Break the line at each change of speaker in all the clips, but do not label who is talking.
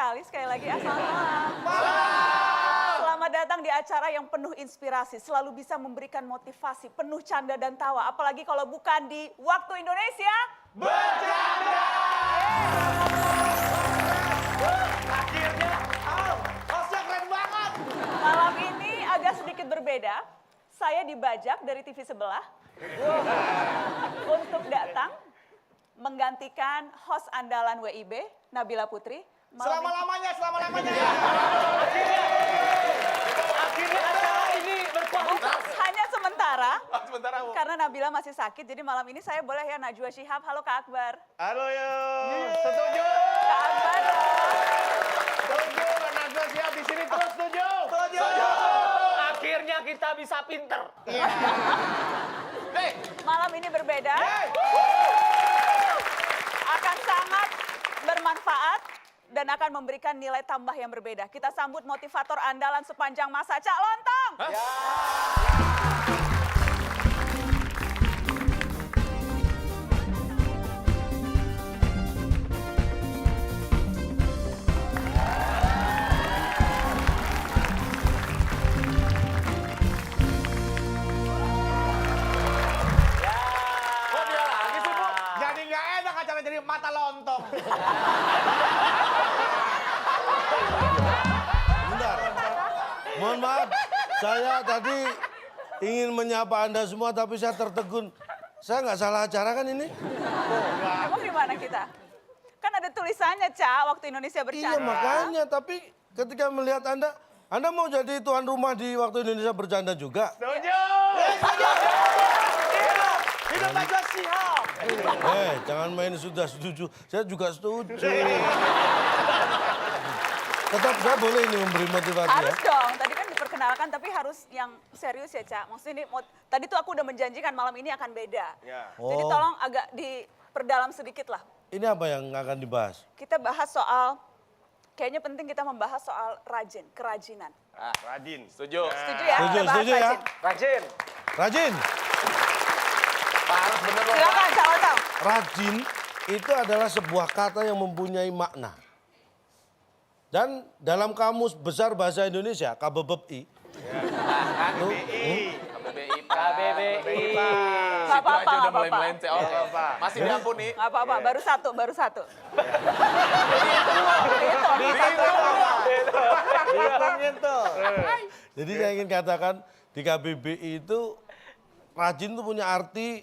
sekali lagi. Selamat malam. Selamat datang di acara yang penuh inspirasi, selalu bisa memberikan motivasi, penuh canda dan tawa. Apalagi kalau bukan di Waktu Indonesia Bercanda.
Akhirnya, hostnya keren banget.
Malam ini agak sedikit berbeda. Saya dibajak dari TV sebelah untuk datang menggantikan host andalan WIB, Nabila Putri.
Selama-lamanya. Akhirnya acara ini berkualitas.
Hanya sementara,
Sementara, Bu.
karena Nabila masih sakit, jadi malam ini saya boleh ya Najwa Shihab. Halo Kak Akbar.
Halo yo. Setuju.
Kak Akbar.
Setuju. Najwa siap di sini terus setuju. Setuju. Akhirnya kita bisa pinter.
Malam ini berbeda. Akan sangat bermanfaat dan akan memberikan nilai tambah yang berbeda. Kita sambut motivator andalan sepanjang masa, Cak Lontong.
Kok dia lagi sih, Bu? Jadi nggak enak acara jadi mata lontong.
Bentar. Mohon maaf, saya tadi ingin menyapa Anda semua tapi saya tertegun. Saya nggak salah acara kan ini?
Emang gimana kita? Kan ada tulisannya, Cak, Waktu Indonesia Bercanda.
Iya makanya, tapi ketika melihat Anda mau jadi tuan rumah di Waktu Indonesia Bercanda juga?
Setuju. Hidup Najwa Shihab.
Jangan main sudah setuju, saya juga setuju. Tetap saya boleh ini memberi motivasi ya?
Harus dong, tadi kan diperkenalkan tapi harus yang serius ya, Cak. Maksudnya ini, tadi tuh aku udah menjanjikan malam ini akan beda.
Ya.
Jadi
Oh.
tolong agak diperdalam sedikit lah.
Ini apa yang akan dibahas?
Kita bahas soal, kayaknya penting kita membahas soal kerajinan.
Radin. Setuju.
Setuju ya?
Setuju,
Kita bahas
setuju ya.
Rajin.
Rajin.
Parah bener loh.
Silakan, Cak Lontong.
Rajin itu adalah sebuah kata yang mempunyai makna. Dan dalam Kamus Besar Bahasa Indonesia, KBBI,
KBBI.
Nggak apa-apa, nggak apa-apa.
Masih diampun nih.
Nggak apa-apa, baru satu.
jadi saya ingin katakan di KBBI itu rajin itu punya arti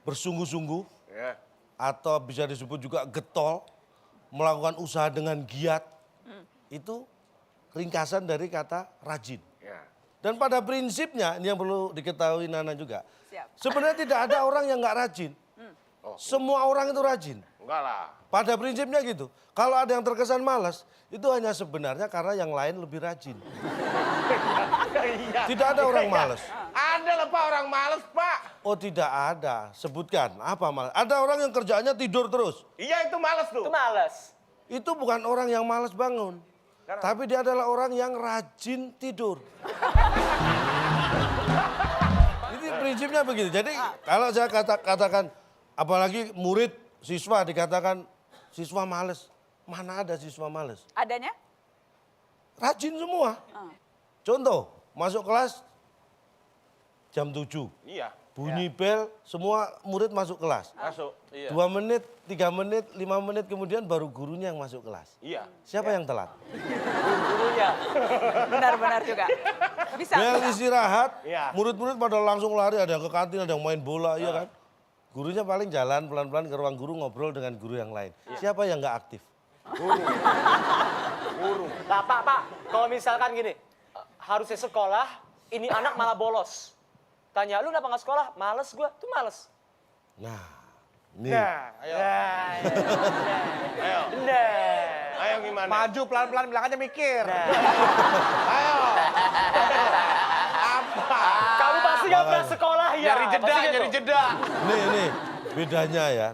bersungguh-sungguh atau bisa disebut juga getol, melakukan usaha dengan giat. Itu ringkasan dari kata rajin. Dan pada prinsipnya, ini yang perlu diketahui Nana juga.
Siap.
Sebenarnya tidak ada orang yang nggak rajin. Semua orang itu rajin.
Enggak lah.
Pada prinsipnya gitu. Kalau ada yang terkesan malas, itu hanya sebenarnya karena yang lain lebih rajin. Tidak ada orang malas.
Ada lah Pak orang males Pak.
Oh tidak ada. Sebutkan, apa malas? Ada orang yang kerjaannya tidur terus.
Iya itu males tuh.
Itu males.
Itu bukan orang yang malas bangun. Tapi dia adalah orang yang rajin tidur. Ini prinsipnya begitu. Jadi kalau saya katakan, apalagi murid, siswa dikatakan siswa males. Mana ada siswa males?
Adanya?
Rajin semua. Contoh, masuk kelas jam 7.
Iya.
Bunyi bel, semua murid masuk kelas.
Masuk. Iya.
2 menit, 3 menit, 5 menit kemudian baru gurunya yang masuk kelas.
Iya.
Siapa yang telat?
Gurunya.
Benar-benar juga. Bisa.
Bel istirahat,
Iya.
murid-murid pada langsung lari, ada yang ke kantin, ada yang main bola, iya kan? Gurunya paling jalan pelan-pelan ke ruang guru ngobrol dengan guru yang lain. Siapa yang nggak aktif?
Guru.
Nah, Pak, kalau misalkan gini, harusnya sekolah, ini anak malah bolos. Tanya, lu kenapa nggak sekolah? Males gua, tuh males.
Nah, nih.
Nah, ayo. Ayo.
Nah.
Ayo gimana?
Maju pelan-pelan belakangnya mikir.
Ayo. Apa?
Kamu pasti nggak pernah sekolah ya?
Nyari jeda,
Pasti gitu.
nyari jeda.
Nih,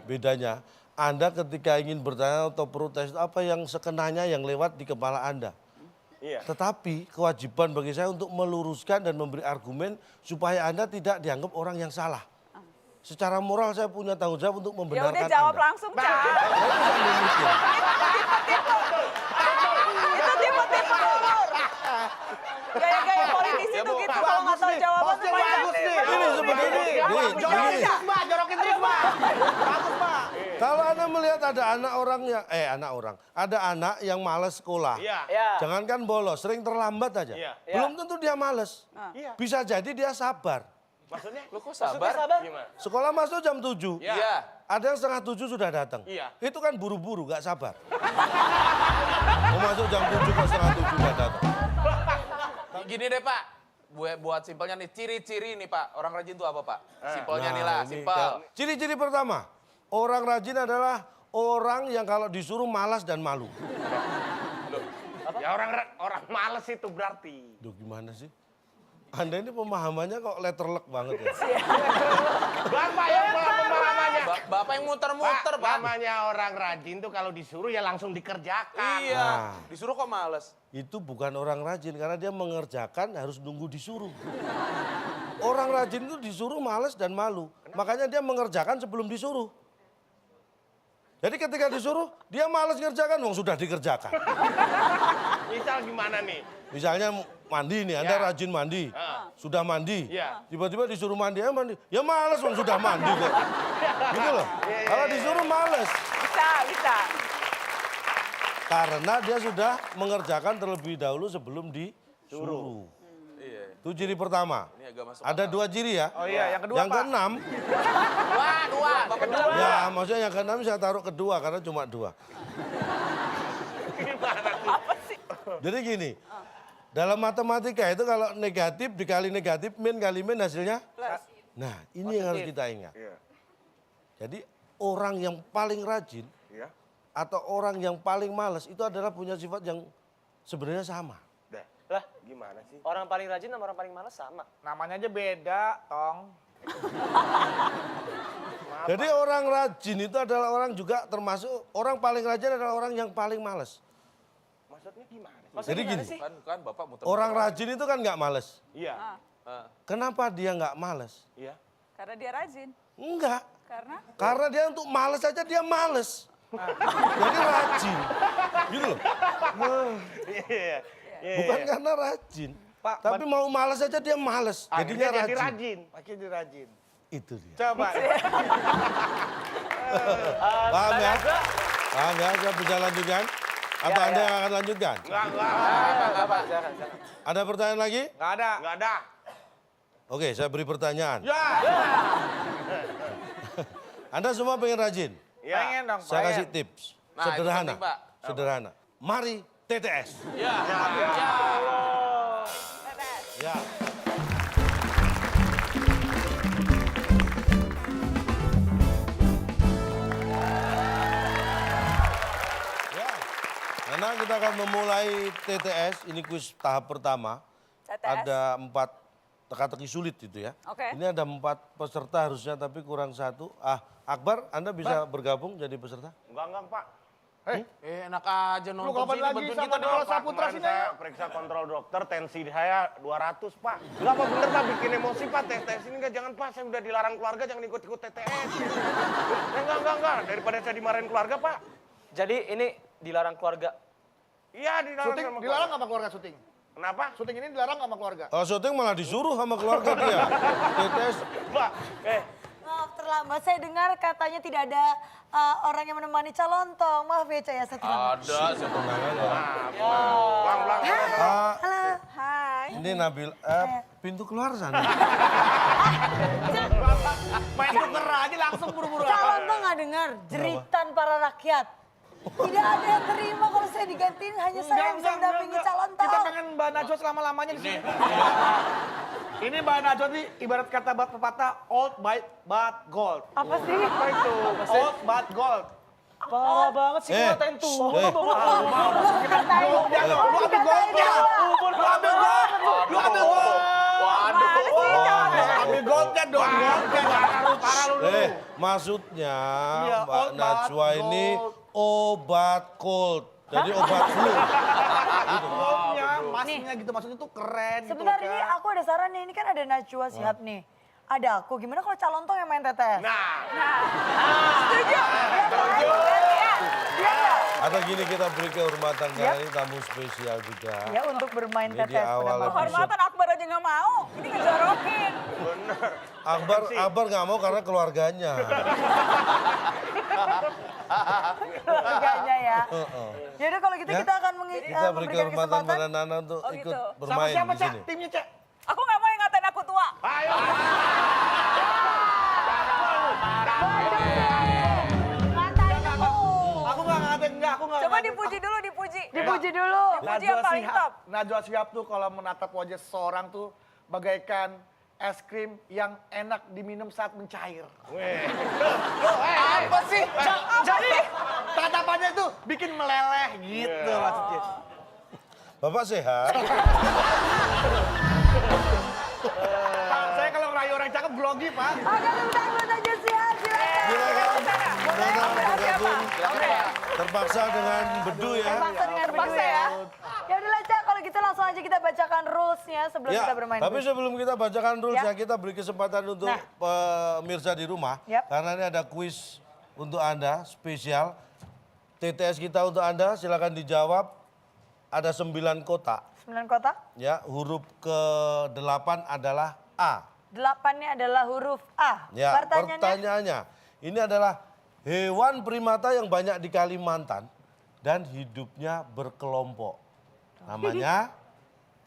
bedanya. Anda ketika ingin bertanya atau protes, apa yang sekenanya yang lewat di kepala Anda?
Iya.
Tetapi kewajiban bagi saya untuk meluruskan dan memberi argumen supaya Anda tidak dianggap orang yang salah. Secara moral saya punya tanggung jawab untuk
Ya
membenarkan
udah jawab
Anda.
langsung, Cak.
Saya itu sambil mikir. ada ada anak yang malas sekolah.
Iya.
Ya.
Jangankan bolos, sering terlambat aja.
Iya.
Belum tentu dia males.
Iya.
Bisa jadi dia sabar.
Maksudnya?
Lu kok
Maksudnya
sabar?
Gimana?
Sekolah masuk jam 7.
Iya.
Iya.
Ada yang setengah 7 sudah datang.
Iya.
Itu kan buru-buru, gak sabar. Mau masuk jam 7 kok setengah 7 udah datang.
Gini deh Pak, buat simpelnya nih, ciri-ciri nih Pak, orang rajin itu apa Pak? Simpelnya nih lah,
ini
simpel.
kan- Ciri-ciri pertama, orang rajin adalah orang yang kalau disuruh malas dan malu.
Ya orang males itu berarti.
Duh gimana sih? Anda ini pemahamannya kok letterlek banget ya.
Bapak yang pemahamannya.
Bapak yang muter-muter Pak.
Namanya orang rajin tuh kalau disuruh ya langsung dikerjakan.
Iya,
Nah.
disuruh kok males.
Itu bukan orang rajin karena dia mengerjakan harus nunggu disuruh. Orang rajin itu disuruh malas dan malu. Makanya dia mengerjakan sebelum disuruh. Jadi ketika disuruh, dia malas ngerjakan, wong sudah dikerjakan.
Misal gimana nih?
Misalnya mandi nih, Anda
Ya.
rajin mandi.
Ah.
Sudah mandi.
Ya.
Tiba-tiba disuruh mandi, ya mandi. Ya malas wong sudah mandi kok. Gitu loh. Kalau disuruh malas.
Bisa.
Karena dia sudah mengerjakan terlebih dahulu sebelum disuruh.
Iya,
Itu ciri pertama.
ini agak masuk
Ada 2 ciri ya.
Oh iya, yang kedua
Yang
Pak.
keenam,
dua, Bapak dua.
ya maksudnya yang keenam saya taruh kedua karena cuma 2.
Apa sih?
Jadi gini, dalam matematika itu kalau negatif dikali negatif, min kali min hasilnya.
Plus.
Nah ini yang harus kita ingat.
Iya.
Jadi orang yang paling rajin
Iya.
atau orang yang paling malas itu adalah punya sifat yang sebenarnya sama.
Dah.
Lah,
Gimana sih?
orang paling rajin sama orang paling malas sama.
Namanya aja beda, Tong.
Jadi orang rajin itu adalah orang juga termasuk orang paling rajin adalah orang yang paling malas.
Maksudnya gimana sih?
Maksudnya
Jadi
gimana
gini.
sih?
Kan Bapak muter.
Orang rajin itu kan nggak malas.
Iya.
Kenapa dia nggak malas?
Iya.
Karena dia rajin.
Enggak.
Karena
Dia untuk malas aja dia malas. Jadi rajin. Gitu loh.
Iya.
Bukan karena rajin.
Pak,
Tapi mau malas aja dia malas. Jadinya
Akhirnya jadi
rajin.
rajin.
Makin dirajin.
Itu dia.
Coba.
Paham ya?
Naga.
Paham ya? Saya bisa lanjutkan? Apa Anda yang akan lanjutkan?
Enggak.
Enggak, Pak. Jangan.
Ada pertanyaan lagi?
Nggak ada.
Enggak ada.
Oke, saya beri pertanyaan.
Ya.
Anda semua pengen rajin?
Iya.
Pengen dong.
Saya kasih
pengen.
tips.
Nah, itu
Sederhana.
penting, Pak.
Sederhana. Mari TTS.
Ya.
Ya. Ya. Karena kita akan memulai TTS, ini kuis tahap pertama.
TTS.
Ada 4 teka-teki sulit itu ya.
Oke.
Ini ada 4 peserta harusnya tapi kurang 1. Akbar, Anda bisa bergabung jadi peserta?
Enggak, Pak.
Enak aja
Lu
nonton
kapan
sini,
lagi
bantuin
sama
kita dong.
Dola
Pak,
Saputra
kemarin
sini
saya
ayo.
periksa kontrol dokter, tensi saya 200, Pak. Enggak apa bener, Pak, bikin emosi, Pak. TTS ini enggak, jangan, Pak. Saya udah dilarang keluarga, jangan ikut-ikut TTS. Enggak. Daripada saya dimarahin keluarga, Pak.
Jadi ini dilarang keluarga.
Iya, dilarang
Syuting
sama
dilarang
keluarga.
sama keluarga syuting.
Kenapa?
Syuting ini dilarang sama keluarga.
Kalau syuting malah disuruh sama keluarga dia. TTS.
Pak,
Maaf terlambat, saya dengar katanya tidak ada orang yang menemani calontong. Maaf ya Caya, saya terlambat.
Ada, siapa
pelang-pelang.
Ah,
Halo.
Hai.
ini Nabil, pintu keluar sana.
Main tuker aja langsung buru-buru.
Calontong nggak dengar jeritan para rakyat. Tidak ada yang terima kalau saya digantiin, hanya saya yang bisa mendampingi calontong.
Kita pengen Mbak Najwa selama-lamanya di sini. Ini Mbak Najwa nih ibarat kata buat pepatah old but gold.
Apa sih?
Apa itu? Old but gold.
Parah banget sih ngatain tuh.
Lu katain.
Lu ambil goldnya. Lu ambil gold. Lu ambil gold. Ambil goldnya dong. Goldnya. Parah lu.
Maksudnya
Iya,
Mbak
obat
Najwa ini
gold.
obat cold. Jadi obat flu.
Goldnya, masnya gitu. Maksudnya tuh keren gitu.
Sebenarnya ini
kan.
aku ada saran nih, ini kan ada Najwa Shihab nih. Ada aku, gimana kalau calontong yang main TTS?
Nah,
Atau gini kita beri kehormatan karena ini tamu spesial juga.
Ya untuk bermain
Ini di
TTS pada
awal
malam.
Kehormatan Akbar aja nggak mau. Ini ngejorokin.
Akbar nggak mau karena keluarganya.
keluarganya ya. Yaudah kalau gitu
Ya.
kita akan
Kita beri
memberikan
kesempatan pada
kesempatan.
Nana untuk
Oh,
ikut
gitu.
Sama
bermain
siapa,
di
Cak?
sini.
Timnya, Cak.
Aku nggak mau yang ngatain aku tua.
Ayo.
Aku nggak ngatain, enggak. Aku nggak
Coba
ngatain.
dipuji dulu, dipuji.
Dipuji dulu.
Dipuji yang paling top.
Najwa Shihab tuh kalau menatap wajah seseorang tuh bagaikan es krim yang enak diminum saat mencair.
Apa sih?
Jadi tatapannya tuh bikin meleleh gitu maksudnya.
Bapak sehat?
Pak, saya kalau ngerayu orang cakep grogi, Pak.
Oke, tepuk tangan buat Najwa Shihab, silakan.
Silakan Nana bergabung. Terpaksa dengan bedu ya.
Terpaksa dengan
Terpaksa
bedu
ya.
Ya udahlah Cak, kalau gitu langsung aja kita bacakan rules-nya sebelum
Ya,
kita bermain.
tapi sebelum kita bacakan rules
Ya.
ya, kita beri kesempatan untuk
Nah.
pemirsa di rumah.
Yap.
Karena ini ada kuis untuk Anda, spesial. TTS kita untuk Anda, silakan dijawab. Ada 9 kotak.
9 kotak.
Ya, huruf ke-8 adalah A.
8-nya adalah huruf A.
Ya,
Pertanyaannya,
pertanyaannya, ini adalah hewan primata yang banyak di Kalimantan dan hidupnya berkelompok. Namanya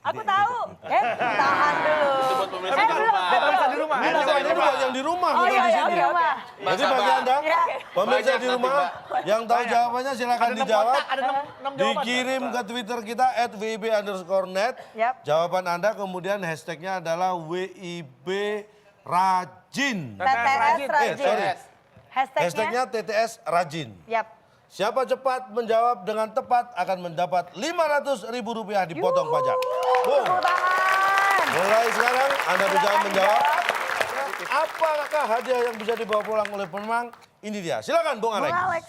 aku tahu. Tahan dulu.
Itu buat pemirsa di
belum.
rumah.
Pemirsa di rumah.
ini buat yang di rumah,
Oh
bukan
iya,
di
iya,
sini.
di rumah.
Jadi bagi Anda,
Ya.
pemirsa
Banyak
di
nanti,
rumah,
Mbak.
yang tahu jawabannya silakan
Ada 6
dijawab.
kotak, ada 6 jawaban.
Dikirim ke Twitter kita @wib_net.
Yap.
Jawaban Anda kemudian hashtagnya adalah WIB Rajin.
TTS Rajin.
sorry.
Hashtagnya.
Hashtagnya TTS Rajin.
Yap.
Siapa cepat menjawab dengan tepat akan mendapat Rp500.000 dipotong pajak. Boom.
Tepuk tangan.
Mulai sekarang Anda bisa
Silakan
menjawab.
dijawab.
Apakah hadiah yang bisa dibawa pulang oleh pemenang? Ini dia. Silakan Bung
Bung
Alex.
Alex.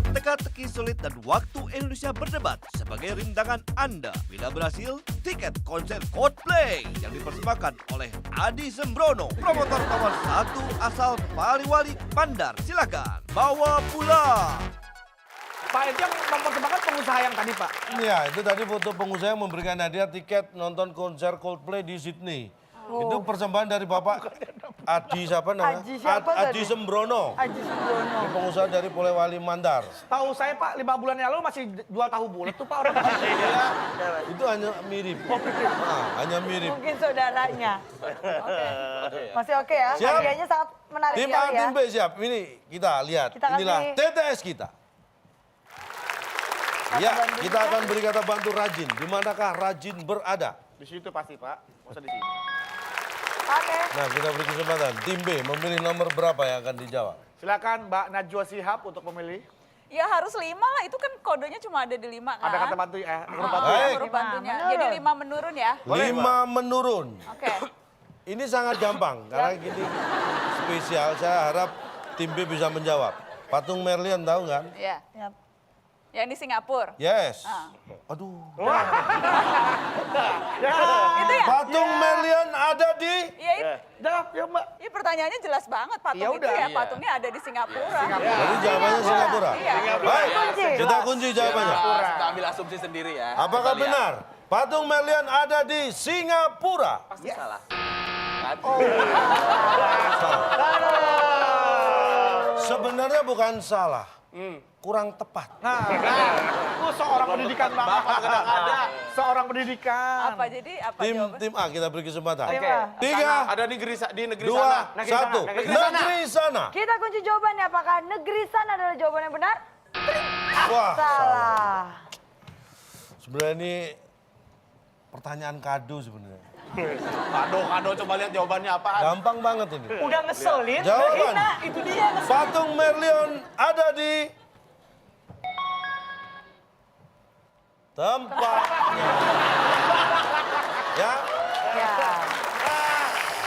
Teka-teki sulit dan waktu Indonesia berdebat sebagai rintangan Anda. Bila berhasil, tiket konser Coldplay yang dipersembahkan oleh Adi Sembrono, promotor nomor 1 asal Poliwali Bandar. Silakan bawa pulang.
Pak, itu yang mempersembahkan pengusaha yang tadi, Pak.
Ya, itu tadi foto pengusaha yang memberikan hadiah tiket nonton konser Coldplay di Sydney. Itu persembahan dari Bapak Adi siapa namanya?
Aji siapa
Adi
tadi?
Sembrono.
Aji Sembrono.
Ini pengusaha dari Polewali Mandar.
Tahu saya, Pak, 5 bulan yang lalu masih jual tahu bulat tuh, Pak. Orang
Itu hanya mirip. Hanya mirip.
Mungkin saudaranya. Masih oke ya?
Siap.
Hadiahnya sangat menarik
Tim A,
sekali ya.
tim B siap. Ini kita lihat.
Kita kasih-
Inilah TTS kita. Ya, kita akan beri kata bantu rajin. Di manakah rajin berada?
di situ pasti, Pak. Nggak usah di sini.
Oke.
Nah, kita beri kesempatan. Tim B memilih nomor berapa yang akan dijawab?
Silakan Mbak Najwa Shihab untuk memilih.
Ya harus 5 lah, itu kan kodenya cuma ada di 5 kan.
Ada kata bantu huruf bantu.
Baik.
Huruf bantunya.
Menurun.
Jadi 5 menurun ya.
5 menurun.
Oke.
Ini sangat gampang karena gini spesial. Saya harap tim B bisa menjawab. Patung Merlion tahu kan?
Iya.
Yap.
Yang di Singapura.
Yes.
Ah.
Aduh.
Itu ya?
Patung Merlion ada di
Iya,
Jawab ya, Mbak.
iya pertanyaannya jelas banget. Patung
Ya
itu
udah.
ya,
Iya.
patungnya ada di Singapura.
Jadi jawabannya Singapura.
Iya.
Baik.
Kunci.
Kita kunci jawabannya.
Kita ambil asumsi sendiri ya.
Apakah
Kita lihat.
benar patung Merlion ada di Singapura?
Pasti salah. Kan?
Sebenarnya bukan salah. Kurang tepat.
Nah, seorang pendidikan, Bang. Seorang pendidikan.
Apa jadi apa
Tim
jawaban?
tim A kita beri kesempatan.
Oke.
3,
Ada di negeri
2,
sana.
1. Negeri sana.
Kita kunci jawabannya. Apakah negeri sana adalah jawaban yang benar?
Wah,
Salah.
sebenarnya ini pertanyaan kado sebenarnya.
Kado, coba lihat jawabannya apaan.
Gampang banget ini.
Udah ngeselin,
Jawaban.
ngehina, itu dia ngeselin.
Patung Merlion ada di tempatnya. Ya.
Ya.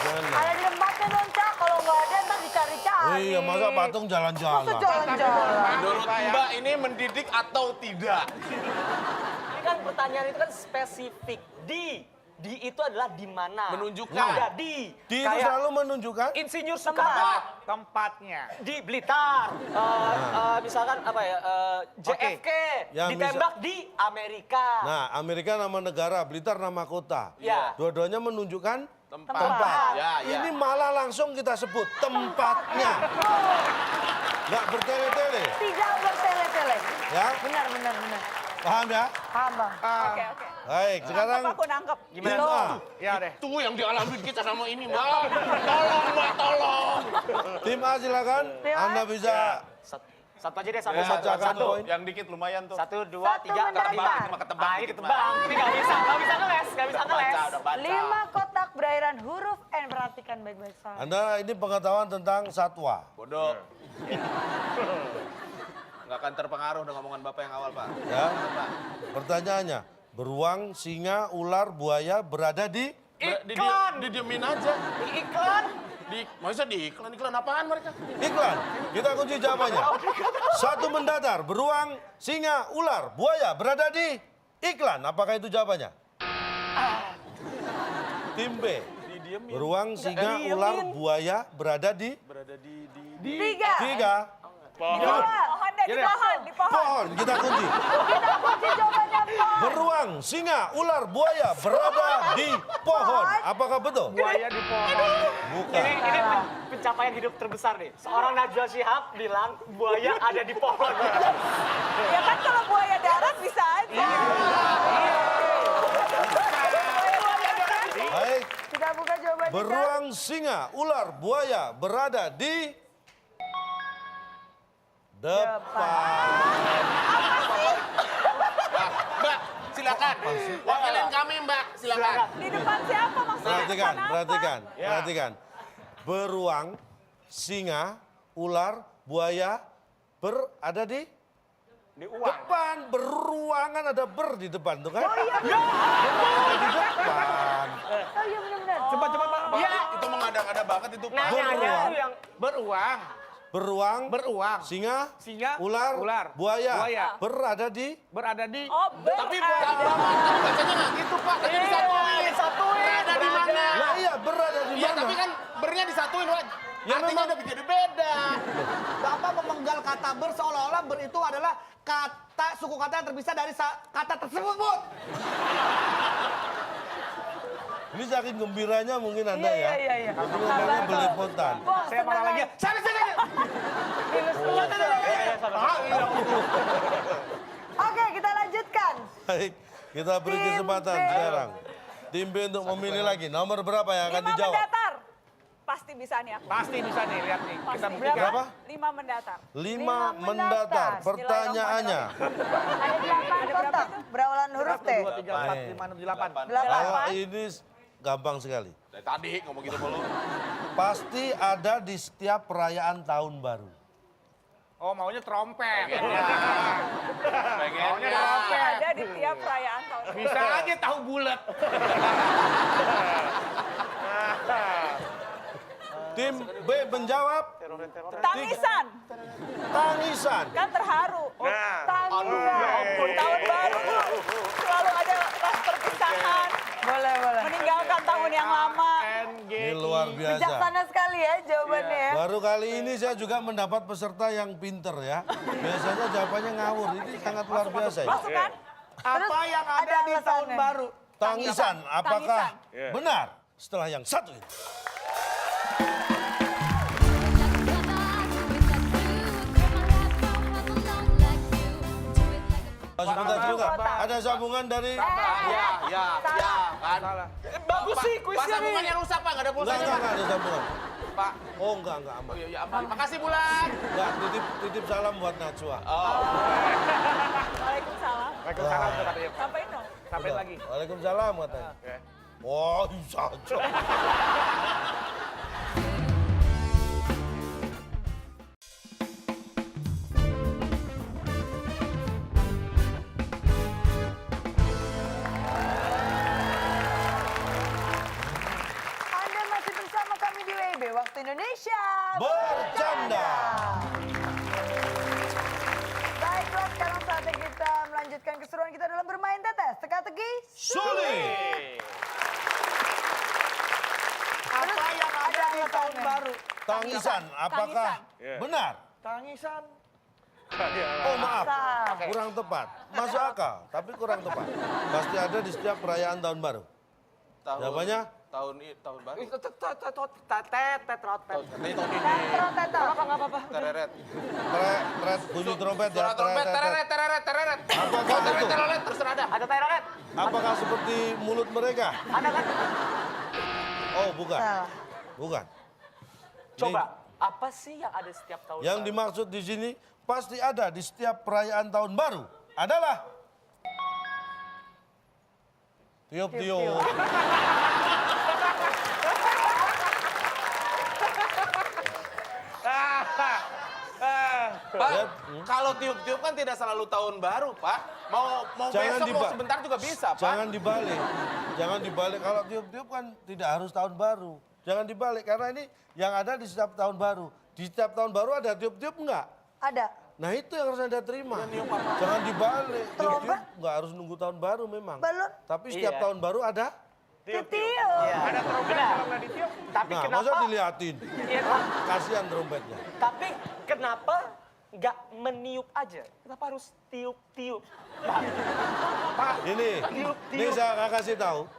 Jangan.
Ada di tempatnya dong, Cak. Kalau nggak ada, ntar dicari-cari.
Iya, masa patung
Masa
jalan-jalan.
jalan-jalan?
Menurut Mbak ini mendidik atau tidak?
Ini kan pertanyaan itu kan spesifik. Di itu adalah di mana.
Menunjukkan.
Ada di.
Di itu selalu menunjukkan
Insinyur Soekarno
Tempatnya.
di Blitar. Misalkan apa ya, JFK
Ya,
ditembak di Amerika.
Nah, Amerika nama negara, Blitar nama kota.
Ya.
Dua-duanya menunjukkan
Tempat.
tempat.
Ya, ya.
Ini malah langsung kita sebut tempatnya. Nggak bertele-tele.
Tidak bertele-tele.
Ya,
Benar.
paham ya?
Paham, Bang.
Oke.
Baik, sekarang
Nangkep aku nangkep.
tim A.
Ya deh.
Itu yang dialamin kita sama ini, Mbak. Tolong, Mbak, tolong.
Tim A silakan.
Tim A.
Anda bisa
Satu aja deh, satu.
memecahkan poin.
Yang dikit lumayan tuh.
1, 2, 3,
mendatar.
Ketebak
ini
dikit,
ketebang. Ini nggak bisa ngeles, nggak bisa ngeles.
Udah baca.
5 kotak berairan huruf N. Perhatikan baik-baik soal.
Anda ini pengetahuan tentang satwa.
Bodoh. Nggak akan terpengaruh dengan omongan Bapak yang awal, Pak.
Ya. Pertanyaannya, beruang, singa, ular, buaya berada di
Iklan. Didiemin aja.
Iklan.
Masa di iklan? Iklan apaan mereka?
iklan. Kita kunci jawabannya. Satu mendatar, beruang, singa, ular, buaya berada di iklan. Apakah itu jawabannya? Tim B. Beruang, singa, ular, buaya berada di
3.
3.
Pohon deh, di pohon.
Pohon, kita kunci.
Kita kunci jawabannya pohon.
Beruang, singa, ular, buaya berada di pohon. Apakah betul?
Buaya di pohon.
Bukan.
Ini pencapaian hidup terbesar nih. Seorang Najwa Shihab bilang buaya ada di pohon.
Ya kan kalau buaya darat bisa aja.
Baik.
Kita buka jawabannya.
Beruang, singa, ular, buaya berada di depan.
Mbak, silakan. Wakilin kami, Mbak. Silakan.
Di depan siapa maksudnya?
Perhatikan,
Depan apa?
perhatikan. Beruang, singa, ular, buaya berada di depan. Beruangan ada ber di depan tuh kan?
Oh iya,
Di depan.
oh iya benar-benar.
Cepat Pak.
Iya. Itu mengada-ngada banget itu, Pak.
Nanya tuh yang
Beruang.
Beruang, singa,
Singa,
ular,
ular,
buaya,
buaya.
berada di
Berada di
Oh,
Tapi
berada.
bacanya nggak gitu, Pak. Tadi disatuin. Berada di mana?
Lah iya berada di
Iya,
mana?
tapi kan bernya disatuin, Pak.
Ya,
Artinya
memang.
udah jadi beda.
Bapak memenggal kata ber seolah-olah ber itu adalah kata suku kata yang terpisah dari kata tersebut, Bu.
Ini saking gembiranya mungkin Anda
Iya,
ya.
iya.
Jadi ngomongnya belepotan.
Bos,
Saya marah lagi. Sana sini.
Oke, kita lanjutkan.
Baik, kita beri
Tim
kesempatan
B.
sekarang. Tim B untuk memilih lagi. Nomor berapa yang akan
5
dijawab?
mendatar. Pasti bisa nih aku.
Pasti bisa nih, lihat nih. Kita
Pasti.
buktikan.
Berapa?
5 mendatar.
5 mendatar.
mendatar.
Pertanyaannya,
Ada 8 kotak berawalan huruf T.
1, 2, 3, 4, 5, 6, 7, 8.
kalau ini gampang sekali.
Dari tadi ngomong gitu mulu.
Pasti ada di setiap perayaan tahun baru.
Oh, maunya trompet.
Pengennya.
Ada di tiap perayaan tahun.
Bisa aja tahu bulat.
Tim B menjawab
Tangisan.
tangisan.
Kan terharu.
Tangisan.
Ampun, tahun baru. Selalu ada pas perpisahan.
Boleh.
Meninggalkan tahun yang lama.
Ini luar biasa.
Bijaksana sekali ya jawabannya ya.
Baru kali ini saya juga mendapat peserta yang pinter ya. Biasanya jawabannya ngawur. Ini sangat luar biasa ya.
Masuk kan?
Apa yang ada
ada
di tahun
alasannya.
baru?
Tangisan, apakah
Tangisan.
benar? Setelah yang satu ini. Sebentar juga. Ada sambungan dari...
Ya, kan.
bagus sih
Pak,
kuisnya nih.
sambungannya rusak, Pak. Nggak ada
Enggak,
pulsanya, Pak.
enggak ada sambungan.
Pak.
Oh, enggak aman.
Oh iya, aman. Makasih, Bulan.
Enggak, titip salam buat Najwa.
Waalaikumsalam.
Waalaikumsalam, katanya.
Sampaiin dong.
Sampai lagi.
Waalaikumsalam katanya. Oh, bisa aja.
Anda masih bersama kami di WIB Waktu Indonesia
Bercanda.
Baiklah, sekarang saatnya kita melanjutkan keseruan kita dalam bermain tetes teka-teki.
Sulit.
Apa yang ada di tahun
alasannya.
baru?
Tangisan, apakah benar?
Tangisan.
Oh maaf,
Sah.
kurang tepat. Masuk akal, tapi kurang tepat. Pasti ada di setiap perayaan tahun baru. Jawabannya
Tahun baru.
Tetrotet.
Ini tahun ini.
Nggak apa-apa.
Tereret.
Tret, bunyi trompet ya.
Suara trompet, tereret.
Apakah itu?
Terolet, terserah ada.
Ada teroret.
Apakah seperti mulut mereka?
Ada kan?
Oh, bukan.
Salah.
Bukan.
Coba, apa sih yang ada setiap tahun?
Yang
baru?
dimaksud di sini pasti ada di setiap perayaan tahun baru adalah tiup-tiup.
Pak, kalau tiup-tiup kan tidak selalu tahun baru, Pak. Mau besok, mau sebentar juga bisa, Pak.
Jangan dibalik. Jangan dibalik. Kalau tiup-tiup kan tidak harus tahun baru. Jangan dibalik karena ini yang ada di setiap tahun baru. Di setiap tahun baru ada tiup-tiup enggak?
Ada.
Nah itu yang harus Anda terima. Jangan dibalik. Tiup-tiup nggak harus nunggu tahun baru memang.
Balon.
Tapi setiap tahun baru ada.
Tiup-tiup.
Ada trompet kalau nggak ditiup.
Tapi
Nah,
kenapa?
masa diliatin?
Iya, Pak.
Kasihan trompetnya.
Tapi kenapa nggak meniup aja? Kenapa harus tiup-tiup?
Ini
Tiup-tiup.
saya kasih tahu.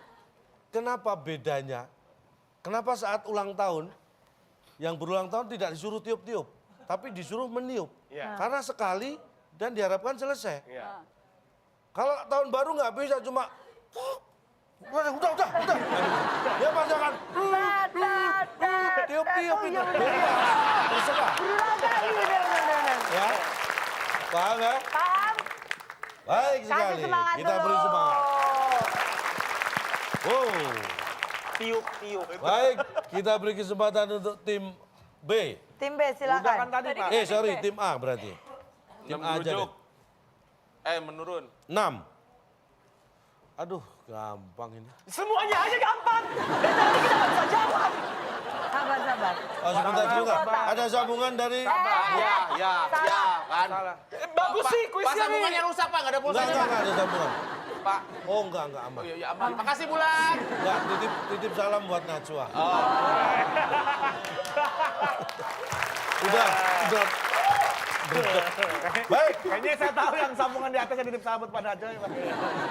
Kenapa bedanya? Kenapa saat ulang tahun, yang berulang tahun tidak disuruh tiup-tiup, tapi disuruh meniup.
Iya.
Karena sekali dan diharapkan selesai.
Iya.
Kalau tahun baru nggak bisa cuma, udah. Ya pasangan, tiup-tiup itu. Terserah. Ya, paham ya?
Paham?
Baik
Kasih
sekali.
semangat
Kita
dulu.
beri semangat. Wow.
Tiup-tiup.
Baik, kita beri kesempatan untuk tim B.
Tim B
Udah kan
silakan.
tadi, Pak.
Sorry, tim A berarti. Tim A aja deh.
Menurun.
6. Aduh, gampang ini.
Semuanya aja gampang. Dan tadi kita nggak bisa jawab.
Sabar.
Oh, sebentar. Ada sambungan dari...
Ya, kan.
Bagus sih
Pak,
kuisnya nih.
sambungannya rusak, Pak. Nggak ada pulsanya,
Enggak
Pak.
ada sambungan.
Pak.
Oh, enggak aman.
Oh iya, aman. Makasih, Bulan.
Enggak, titip salam buat Najwa. Udah. Baik.
Kayaknya saya tahu yang sambungan di atas yang ditip sahabat pada aja ya, Pak.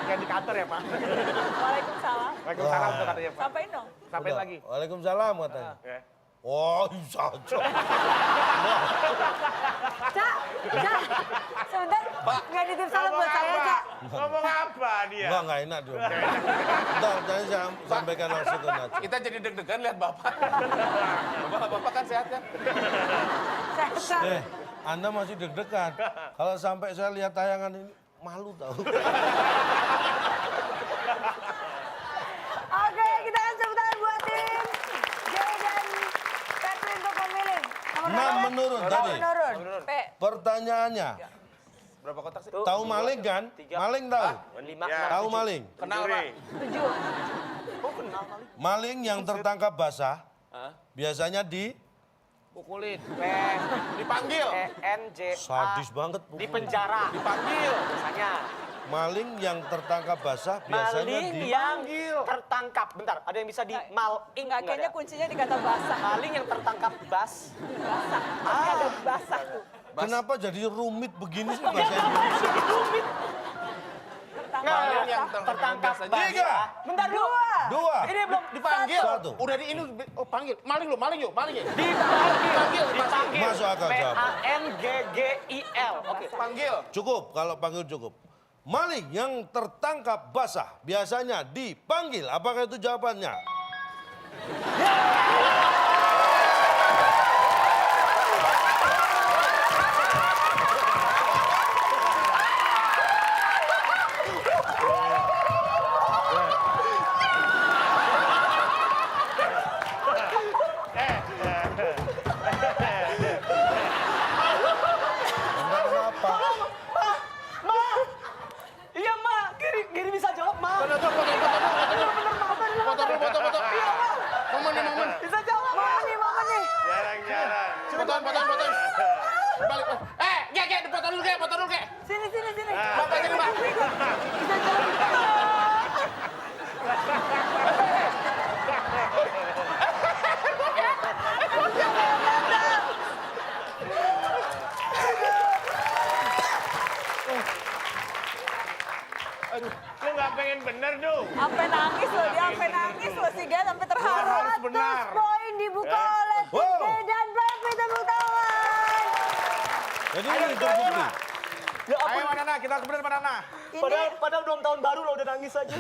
Yang di kantor ya, Pak.
Waalaikumsalam.
Waalaikumsalam tuh katanya, Pak.
Sampaiin dong.
Sampai
Udah.
lagi.
Waalaikumsalam katanya.
Ya.
Oh, bisa aja.
Cak, sebentar. Nggak nitip salam buat saya, Cak.
Ngomong apa dia?
Enggak enak dia. Bentar, saya sampaikan langsung ke Najwa.
Kita jadi deg-degan lihat Bapak. Bapak kan sehat kan?
Anda masih deg-degan. Kalau sampai saya lihat tayangan ini, malu tahu.
Oke, kita akan tepuk tangan buat tim J dan Catherine untuk memilih. Nomor
6 menurun tadi.
Menurun.
P.
Pertanyaannya,
Berapa kotak sih?
tahu maling kan? Maling tahu?
5,
Ya.
Tahu maling?
Kenal, Pak.
7.
Oh, kenal kali.
Maling yang tertangkap basah
Hah?
biasanya
Pukulin.
Dipanggil.
ENJ.
sadis banget. Bu.
Di penjara.
Dipanggil.
Biasanya.
Maling yang tertangkap basah biasanya
Maling yang tertangkap. Bentar, ada yang bisa di maling?
Enggak, kayaknya kuncinya di kata basah.
Maling yang tertangkap bas.
Basah. Pasti ada basah tuh.
Kenapa jadi rumit begini sih bahasa Indonesia?
Rumit.
Maling yang
tertangkap
biasanya.
basah.
3,
Bentar dulu.
2,
Ini belum
Dipanggil.
1.
Udah di ini, oh panggil. Maling lu, maling yuk, maling ya.
Dipanggil.
Masuk akal, jawab.
PANGGIL. Oke.
Panggil.
Cukup, kalau panggil cukup. Maling yang tertangkap basah biasanya dipanggil. Apakah itu jawabannya? Kenapa?
Iya, Ma. Giri bisa jawab, Ma.
Foto. Iya, Momen.
Bisa jawab, Ma.
Momen nih.
Jarang-jarang.
Foto. Balik. Ge, foto dulu, Ge.
Sini.
Bapak sini, Pak.
Lu nggak pengen bener, dong.
Sampai nangis loh, dia sampai nangis loh si Gaya sampai terharu.
Harus benar.
100 poin dibuka oleh tim
Wow.
B dan Pepi, tepuk tangan.
Jadi ini terbukti.
Ya
Ayo
ampun,
Manana, kita harus benar Manana.
padahal belum tahun baru lo udah nangis aja.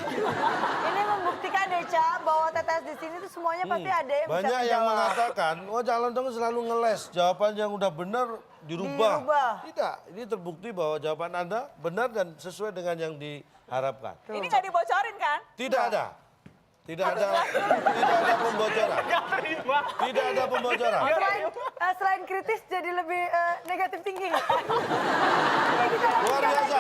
Ini membuktikan Deca bahwa TTS di sini tuh semuanya pasti ada yang bisa
Banyak yang
menjawab.
mengatakan, oh calon dong selalu ngeles. Jawaban yang udah benar dirubah.
Dirubah.
Tidak, ini terbukti bahwa jawaban Anda benar dan sesuai dengan yang diharapkan.
Ini nggak dibocorin kan?
Tidak ada. Tidak ada pembocoran. Tidak ada pembocoran.
Selain kritis jadi lebih negatif tinggi.
Luar biasa.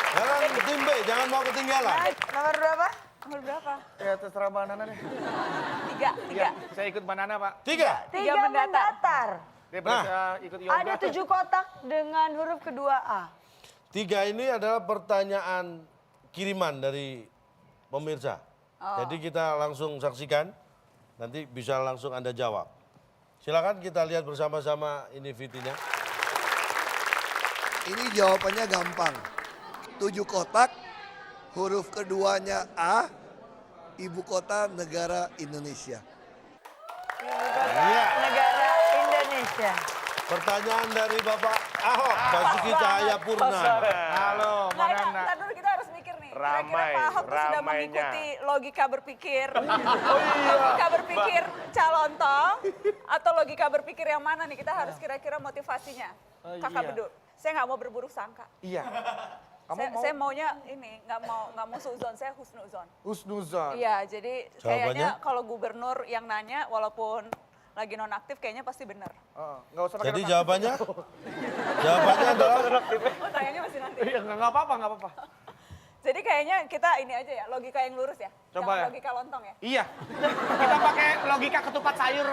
Sekarang tim B, jangan mau ketinggalan.
Nomor berapa?
Nomor berapa?
Ya terserah Manana deh.
3.
Iya, saya ikut Manana, Pak.
3.
3
mendatar.
mendatar.
Daripada
Nah.
saya ikut yoga.
Ada 7 kotak dengan huruf kedua A.
3 ini adalah pertanyaan kiriman dari pemirsa. Jadi kita langsung saksikan, nanti bisa langsung Anda jawab. Silakan kita lihat bersama-sama ini VT-nya.
Ini jawabannya gampang. 7 kotak, huruf keduanya A, ibu kota negara Indonesia.
Iya.
Negara Indonesia.
Pertanyaan dari Bapak Ahok, Basuki Cahayapurnama.
Halo,
Nah,
Manana.
ntar dulu kita harus mikir nih. Kira-kira
Ramai,
Pak Ahok tuh sudah
ramainya.
mengikuti logika berpikir.
Oh, iya.
Logika berpikir calontong atau logika berpikir yang mana nih? Kita harus kira-kira motivasinya. Kakak
iya.
Bedu, saya nggak mau berburuk sangka.
Iya. Kamu
Saya maunya ini nggak mau suzon, saya husnuzon.
Husnuzon.
Iya, jadi
Jawabannya?
kayaknya kalau gubernur yang nanya walaupun lagi nonaktif kayaknya pasti benar.
Nggak usah pakai
Jadi
nota.
jawabannya? Jawabannya adalah
Oh, tanyanya masih nanti.
Iya, nggak apa-apa, nggak apa-apa.
Jadi kayaknya kita ini aja ya, logika yang lurus ya.
Coba
Jangan
ya.
logika lontong ya.
Iya. Kita pakai logika ketupat sayur.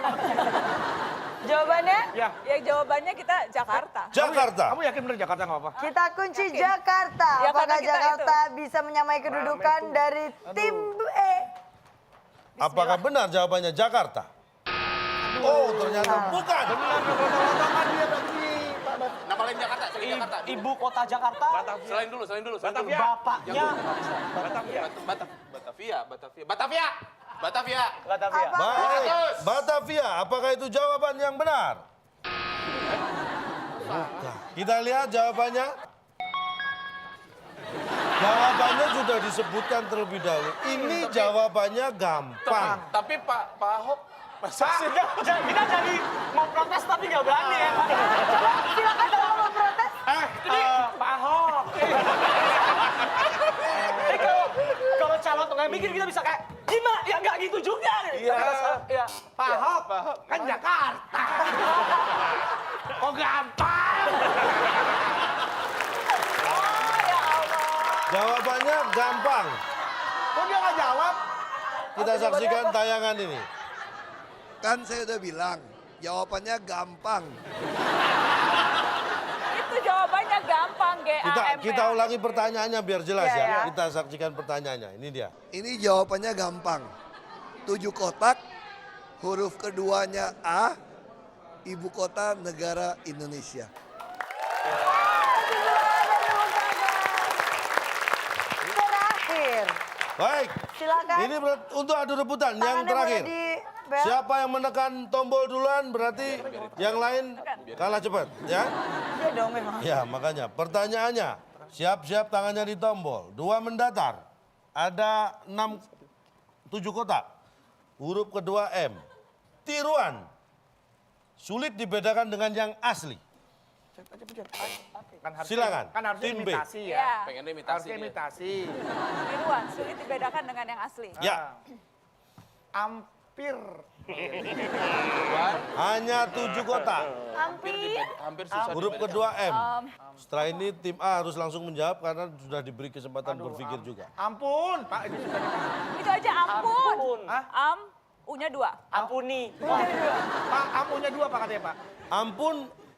Jawabannya?
Ya.
Ya jawabannya kita Jakarta.
Jakarta.
Kamu yakin bener Jakarta nggak apa?
Kita kunci
Yakin.
Jakarta.
Ya,
Apakah
karena kita
Jakarta bisa menyamai kedudukan dari tim E?
Apakah benar jawabannya Jakarta? Oh, ternyata bukan.
Nama lain Jakarta, selain Jakarta.
Ibu kota Jakarta,
Selain dulu.
Batavia.
bapaknya
Batavia. Batavia.
Batavia.
Baik, Batavia, apakah itu jawaban yang benar? Bukan. Kita lihat jawabannya. Jawabannya sudah disebutkan terlebih dahulu. Ini jawabannya gampang.
Tapi Pak Ahok
Kita jadi mau protes tapi nggak berani ya.
Silakan kalau mau protes.
Pak Ahok. Kalau calon tengah mikir kita bisa kayak gimana? Ya nggak gitu juga.
Iya.
Iya.
Pak Ahok, kan Jakarta. Oh gampang.
Jawabannya gampang.
Kok dia nggak jawab?
Kita saksikan tayangan ini.
Kan saya udah bilang, jawabannya gampang.
Itu jawabannya gampang, GAMP.
Kita ulangi pertanyaannya biar jelas
Iya,
ya.
iya.
Kita saksikan pertanyaannya. Ini dia.
Ini jawabannya gampang. 7 kotak, huruf keduanya A, ibu kota negara Indonesia.
Terakhir.
Baik.
Silakan.
Ini untuk adu rebutan yang
Tangannya
terakhir.
boleh di-bel.
Siapa yang menekan tombol duluan berarti yang lain kalah cepat, ya?
Iya dong memang.
Ya, makanya pertanyaannya, siap-siap tangannya di tombol. 2 mendatar. Ada 7 kotak. Huruf kedua M. Tiruan. Sulit dibedakan dengan yang asli.
Kan harusnya,
Silakan,
Kan harusnya
tim B.
imitasi
Iya.
ya.
pengennya imitasi
Harusnya
dia.
imitasi.
Tiruan, sulit dibedakan dengan yang asli.
Ya,
Hampir.
hanya 7 kotak.
Hampir susah
Huruf
dibedakan.
kedua M. Setelah ini tim A harus langsung menjawab karena sudah diberi kesempatan berpikir juga.
Ampun, Pak. Ini sudah
Itu aja ampun.
Ampun.
Am, U-nya 2.
Ampuni.
Pak, ampunya 2 Pak katanya Pak.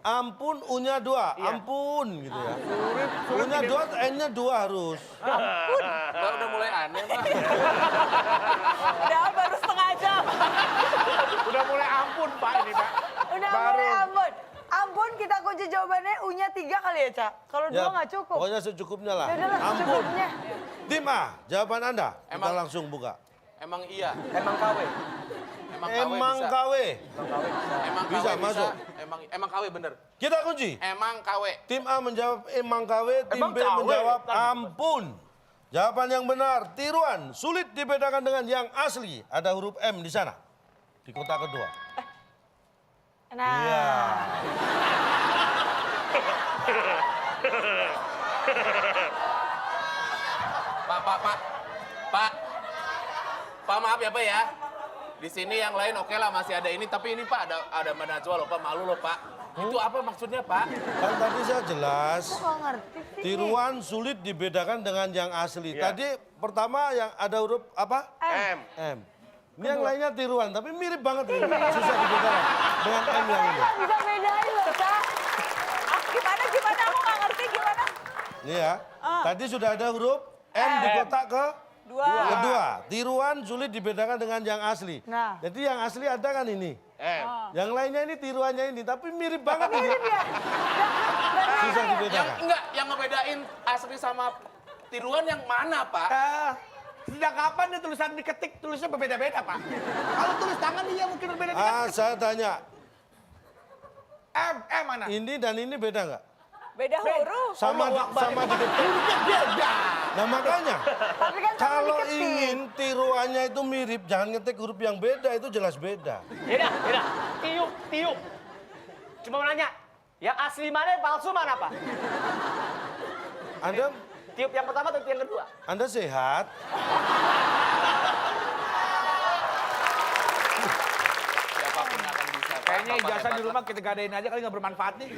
Ampun, U-nya 2.
Iya.
Ampun gitu ya.
Sulit
U-nya 2, N-nya 2 harus.
Mbak udah mulai aneh, Mbak.
Udah baru setengah jam.
Udah mulai ampun Pak ini Pak.
Udah
Baru.
mulai ampun. Ampun ampun, kita kunci jawabannya U-nya 3 kali ya, Cak. Kalau 2 nggak cukup.
Pokoknya secukupnya lah.
Ya udahlah,
Ampun.
secukupnya.
Tim A, jawaban Anda. Kita
Emang-
langsung buka.
Emang iya.
Emang KW.
Emang
bisa.
KW.
Emang
Bisa,
KW
masuk.
Emang KW bener.
Kita kunci.
Emang KW.
Tim A menjawab emang KW, tim
Emang
B
KW?
menjawab ampun. Jawaban yang benar, tiruan sulit dibedakan dengan yang asli. Ada huruf M di sana, di kotak kedua.
Nah,
Iya.
Pak maaf ya Pak ya. Di sini yang lain oke lah masih ada ini, tapi ini Pak ada Mbak Najwa loh Pak, malu loh Pak. Itu apa maksudnya Pak?
Kan tadi saya jelas,
aku nggak ngerti sih.
tiruan sulit dibedakan dengan yang asli.
Iya.
Tadi pertama yang ada huruf apa?
M.
M. Ini yang lainnya tiruan, tapi mirip banget ini. Susah dibedakan dengan M yang ini.
Nggak bisa bedain loh, Cak.
Gimana? Aku nggak ngerti gimana.
Ini ya, tadi sudah ada huruf M di kotak kedua. Tiruan sulit dibedakan dengan yang asli.
Nah.
Jadi yang asli ada kan ini.
M.
Yang lainnya ini tiruannya ini, tapi mirip banget ini.
Mirip ya?
Susah dibedakan.
Yang ngebedain asli sama tiruan yang mana Pak?
Sejak kapan nih tulisan diketik tulisnya berbeda-beda, Pak? Kalau tulis tangan iya mungkin berbeda dikit.
Saya tanya,
M mana?
ini dan ini beda nggak?
Beda huruf.
Sama diketik.
Beda.
Nah makanya,
Tapi kan sama
kalau
diketik.
ingin tiruannya itu mirip, jangan ngetik huruf yang beda, itu jelas beda.
Yaudah. Tiup. Cuma mau nanya, yang asli mana, yang palsu mana, Pak?
Anda
Tiup yang pertama atau tiup yang kedua?
Anda sehat?
Siapapun akan bisa. Pak.
Kayaknya
Bapak
ijazah
hebat,
di rumah kita gadain aja kali nggak bermanfaat nih.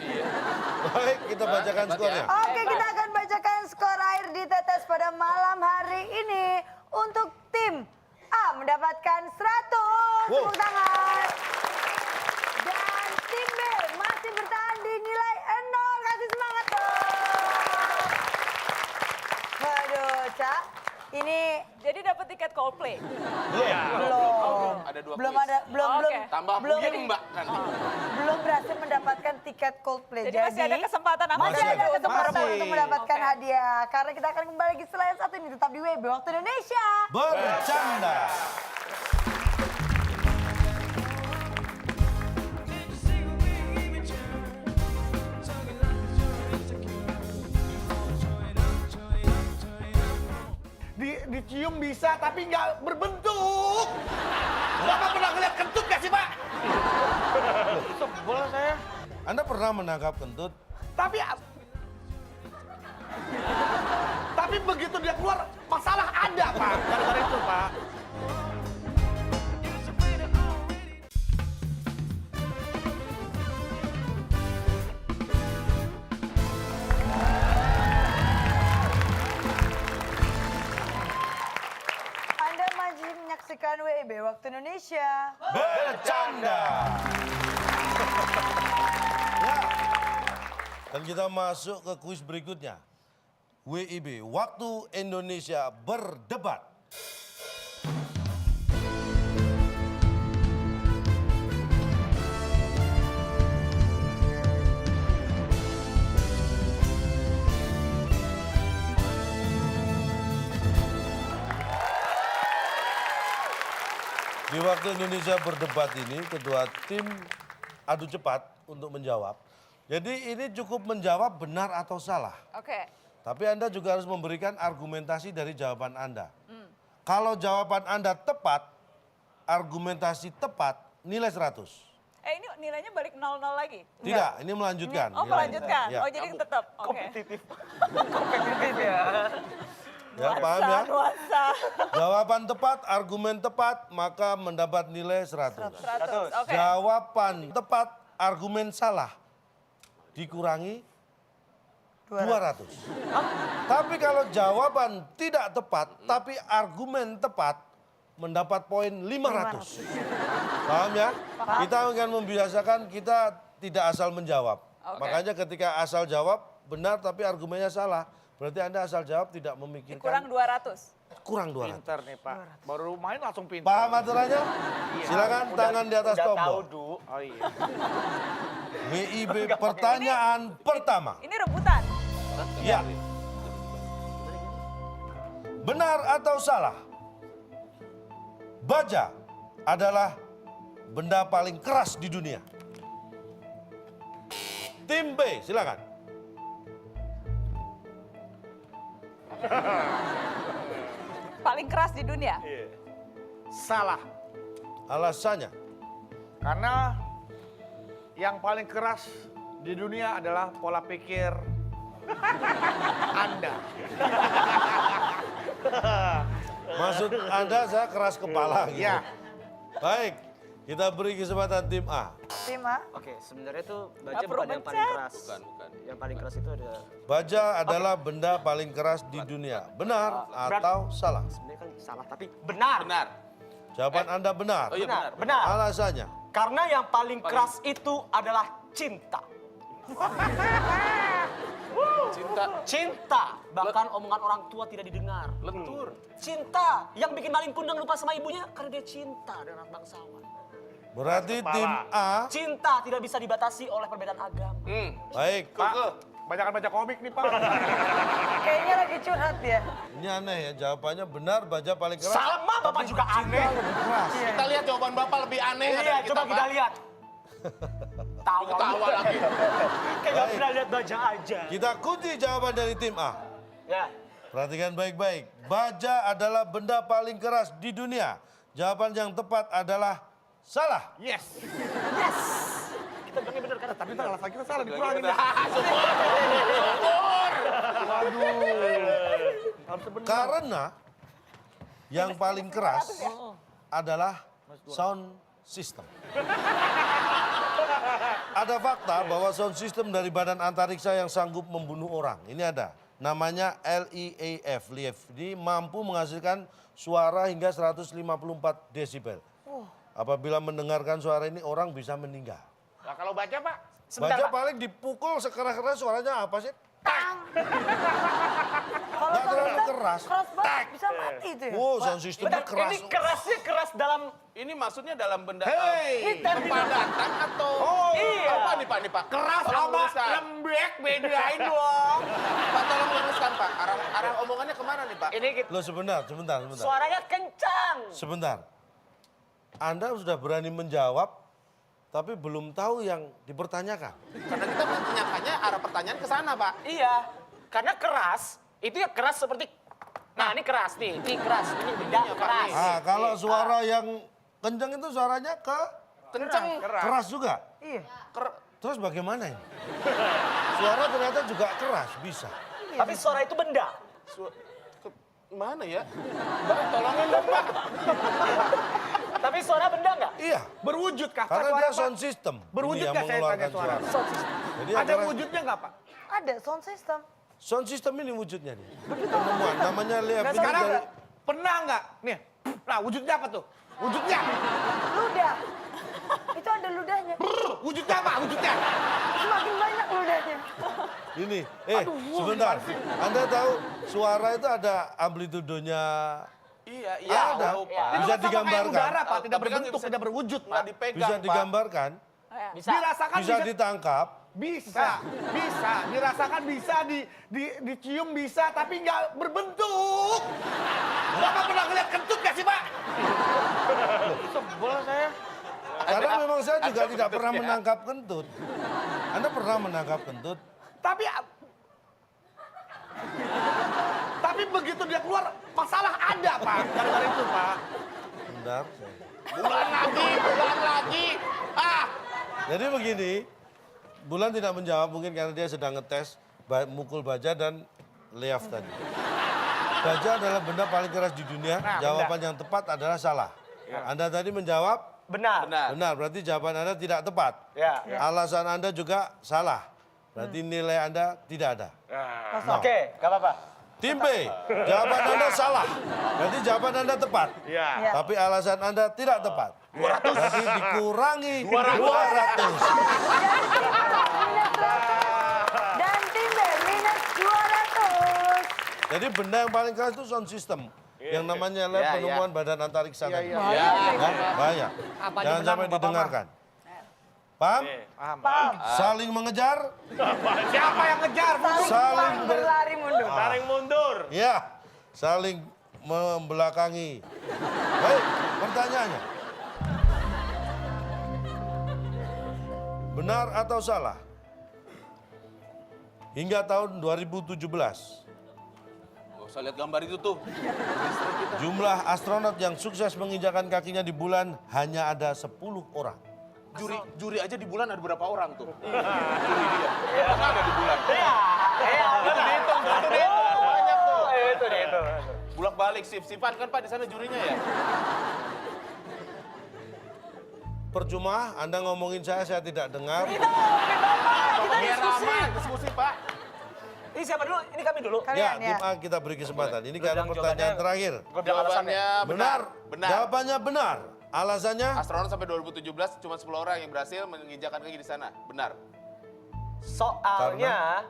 Baik, kita bacakan
hebat
skornya.
ya.
Oke, kita akan bacakan skor air di tetes pada malam hari ini. Untuk tim A mendapatkan 100 tepuk tangan. Dan tim B masih bertahan di nilai 0. Kasih semangat dong. Waduh, Cak. Ini
Jadi dapat tiket Coldplay.
belum.
Ada 2
Belum
kuis.
ada, belum.
Tambah
belum,
puyeng Mbak nanti.
belum berhasil mendapatkan tiket Coldplay.
Jadi masih ada kesempatan apa
Masih
aja
ada
untuk
kesempatan
berebut.
untuk mendapatkan
Oke.
hadiah. Karena kita akan kembali lagi setelah yang satu ini. Tetap di WB Waktu Indonesia.
Bercanda.
Dicium bisa tapi nggak berbentuk. Bapak pernah ngeliat kentut gak sih, Pak? Sebel saya.
Anda pernah menangkap kentut?
Tapi begitu dia keluar, masalah ada, Pak. Gara-gara itu, Pak.
Anda masih menyaksikan WIB Waktu Indonesia.
Bercanda. Ya. Dan kita masuk ke kuis berikutnya. WIB, Waktu Indonesia Berdebat. Di Waktu Indonesia Berdebat ini, kedua tim adu cepat untuk menjawab. Jadi ini cukup menjawab benar atau salah.
Oke.
Tapi Anda juga harus memberikan argumentasi dari jawaban Anda. Kalau jawaban Anda tepat, argumentasi tepat, nilai 100.
Ini nilainya balik 0-0 lagi?
Tidak, ini melanjutkan.
Oh,
nilainya.
melanjutkan.
Ya.
Oh, jadi tetap. Oke.
Kompetitif ya.
Ya, paham ya?
Nuansa.
Jawaban tepat, argumen tepat, maka mendapat nilai 100.
100. Oke.
Jawaban tepat, argumen salah, dikurangi 200. Tapi kalau jawaban tidak tepat, tapi argumen tepat, mendapat poin 500. Paham ya? Kita akan membiasakan kita tidak asal menjawab.
Oke.
Makanya ketika asal jawab, benar tapi argumennya salah, Berarti Anda asal jawab tidak memikirkan.
Kurang 200.
Kurang 200.
Pinter nih Pak. Baru main langsung pinter.
Paham aturannya? Silakan tangan di atas
Udah tahu,
tombol.
Du.
Oh iya.
WIB pertanyaan pertama.
Ini rebutan.
Ya. Benar atau salah? Baja adalah benda paling keras di dunia. Tim B, silakan.
Paling keras di dunia.
Salah.
Alasannya?
Karena yang paling keras di dunia adalah pola pikir Anda.
Maksud Anda saya keras kepala gitu.
Ya.
Baik, kita beri kesempatan tim A.
Tim A.
Oke, sebenarnya tuh baja
Nggak perlu
bukan yang paling
mencet.
keras.
Bukan, bukan.
Yang paling keras itu ada
Baja adalah benda paling keras di dunia. Benar atau salah?
sebenarnya kan salah tapi benar.
Benar.
Jawaban Anda benar.
Oh iya benar.
Benar.
Alasannya?
Karena yang paling keras itu adalah cinta.
Cinta.
Cinta. Bahkan omongan orang tua tidak didengar.
Lentur.
Cinta. Yang bikin maling kundang lupa sama ibunya karena dia cinta dengan anak bangsawan.
Berarti tim A.
Cinta tidak bisa dibatasi oleh perbedaan agama.
Baik.
Pak, banyakan baca komik nih Pak.
Kayaknya lagi curhat ya.
Ini aneh ya, jawabannya benar baja paling keras.
Sama Bapak juga aneh.
Kita lihat jawaban Bapak lebih aneh
Iya,
dari
coba kita
Pak.
lihat. Tawa.
Tawa lagi.
Kayak gak pernah lihat baja aja.
Kita kunci jawaban dari tim A.
Ya.
Perhatikan baik-baik. Baja adalah benda paling keras di dunia. Jawaban yang tepat adalah salah.
Yes.
Kita bilangnya benar kan?
Tapi ntar alasan kita salah dikurangin. dah.
Karena yang paling keras adalah sound system. Ada fakta bahwa sound system dari badan antariksa yang sanggup membunuh orang. Ini ada. Namanya LEAF. Ini mampu menghasilkan suara hingga 154 desibel. Apabila mendengarkan suara ini orang bisa meninggal.
Nah kalau baca Pak?
Baja paling dipukul sekeras-keras suaranya apa sih?
Kalau
Nggak terlalu
sound
keras.
keras banget bisa mati itu ya.
Wow, sound systemnya
Bentar,
keras.
ini kerasnya keras dalam
Ini maksudnya dalam benda
Hei.
kepadatan atau
Iya.
apa nih Pak? Nih Pak.
Keras
Tolong
sama
luruskan.
lembek bedain dong.
Pak tolong luruskan Pak. Arah omongannya kemana nih Pak?
ini
Loh sebentar.
suaranya kencang.
Sebentar. Anda sudah berani menjawab, tapi belum tahu yang dipertanyakan.
Karena kita menanyakannya arah pertanyaan ke sana Pak.
Iya, karena keras itu ya keras seperti nah ini keras nih, ini keras, ini tidak keras.
Ah, kalau suara yang kencang itu suaranya
Kenceng.
keras juga.
Iya.
Terus bagaimana ini? Suara ternyata juga keras, bisa.
Tapi suara itu benda.
Mana ya? Pak, tolongin dong Pak.
Tapi suara benda nggak?
Iya,
Berwujud kah?
karena
Suara,
dia
Pak?
sound system.
Berwujud
Ini yang
nggak saya tanya
mengeluarkan
suara?
Jadi
Ada
antara-
wujudnya nggak Pak?
Ada sound system.
sound system ini wujudnya nih. Penemuan, namanya Leaf. Ini
Sekarang
dari-
pernah nggak? Nih, nah wujudnya apa tuh? Wujudnya.
Ludah. Itu ada ludahnya.
Wujudnya apa? Wujudnya.
Semakin banyak ludahnya.
Ini, sebentar. Anda tahu suara itu ada amplitudonya.
Iya,
Ada.
tahu, Pak.
Itu
Bisa
kan sama kayak
digambarkan.
udara Pak, tidak
Tapi kan
berbentuk,
bisa-
tidak berwujud
Nggak
Pak.
dipegang
Bisa
Pak.
digambarkan,
Bisa.
Dirasakan
bisa ditangkap.
bisa, dirasakan bisa, dicium bisa, tapi nggak berbentuk. Bapak pernah ngeliat kentut nggak sih Pak? Sebel saya.
Karena memang saya juga
ada
tidak pernah
bentuknya.
menangkap kentut. Anda pernah menangkap kentut?
Tapi begitu dia keluar, masalah ada Pak. Gara-gara itu Pak.
Bentar.
Bulan lagi. Ah,
Jadi begini, Bulan tidak menjawab mungkin karena dia sedang ngetes mukul baja dan Leaf tadi. Baja adalah benda paling keras di dunia. Jawaban yang tepat adalah salah. Anda tadi menjawab
Benar.
benar, berarti jawaban Anda tidak tepat.
Ya.
Alasan Anda juga salah. Berarti nilai Anda tidak ada.
Oke, nggak apa-apa.
Tim B, jawaban Anda salah. Berarti jawaban Anda tepat.
Iya.
Tapi alasan Anda tidak tepat. 200. Berarti dikurangi 200.
Minus 100. Dan tim B minus 200.
Jadi benda yang paling keras itu sound system. Yang namanya lab penemuan badan antariksa tadi.
Iya.
Ya, bahaya.
Apanya
Jangan
menang,
sampai
Bapak
didengarkan. Paham?
Paham.
Saling mengejar,
Siapa yang ngejar?
saling
Berlari mundur.
Saling mundur.
ya, saling membelakangi. Baik, pertanyaannya. Benar atau salah? Hingga tahun 2017,
Gak usah lihat gambar itu tuh.
jumlah astronot yang sukses menginjakan kakinya di bulan hanya ada 10 orang.
Juri aja di bulan ada berapa orang tuh? Juri dia. Mana ada di bulan? Itu dihitung, tuh, itu dihitung. Banyak tuh.
Itu deh itu.
Bulak balik sip-sipan kan Pak di sana jurinya ya?
Percuma, Anda ngomongin saya tidak dengar.
Biar aman diskusi Pak.
Ini siapa dulu? Ini kami dulu.
Ya,
Kalian
tim
ya.
A kita beri kesempatan. Ini karena
bilang
pertanyaan
jawabannya-
terakhir.
Gue bilang alasannya.
Jawabannya benar. Benar.
Jawabannya benar. Alasannya?
Astronot sampai 2017 cuma 10 orang yang berhasil menginjakan kaki di sana. Benar.
Soalnya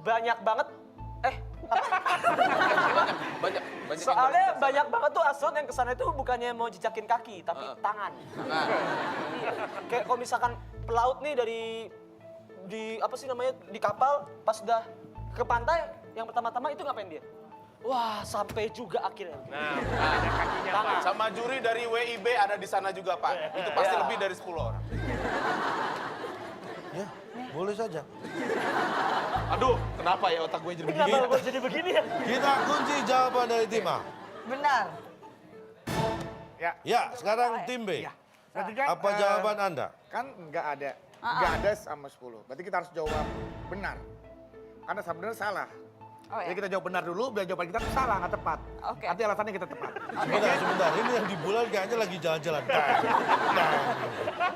banyak banget
Banyak yang
soalnya
berhasil.
banyak banget tuh astronot yang kesana itu bukannya mau jejakin kaki tapi tangan.
Nah,
Kayak kalau misalkan pelaut nih di apa sih namanya di kapal pas udah ke pantai yang pertama-tama itu ngapain dia? Wah, sampai juga akhirnya.
sama juri dari WIB ada di sana juga Pak. Itu pasti lebih dari 10 orang.
Ya, boleh saja.
Aduh, kenapa ya otak gue jadi begini?
Kenapa gue jadi begini ya?
Kita kunci jawaban dari tim A.
Benar.
Ya, sekarang tim B.
Berarti kan,
Apa jawaban Anda?
Kan nggak ada. Nggak ada sama 10. Berarti kita harus jawab benar. Karena sebenarnya salah.
Oh ya.
Jadi kita jawab benar dulu, biar jawaban kita tuh salah, nggak tepat.
Oke.
Nanti alasannya kita tepat.
Sebentar. Ini yang di bulan kayaknya lagi jalan-jalan.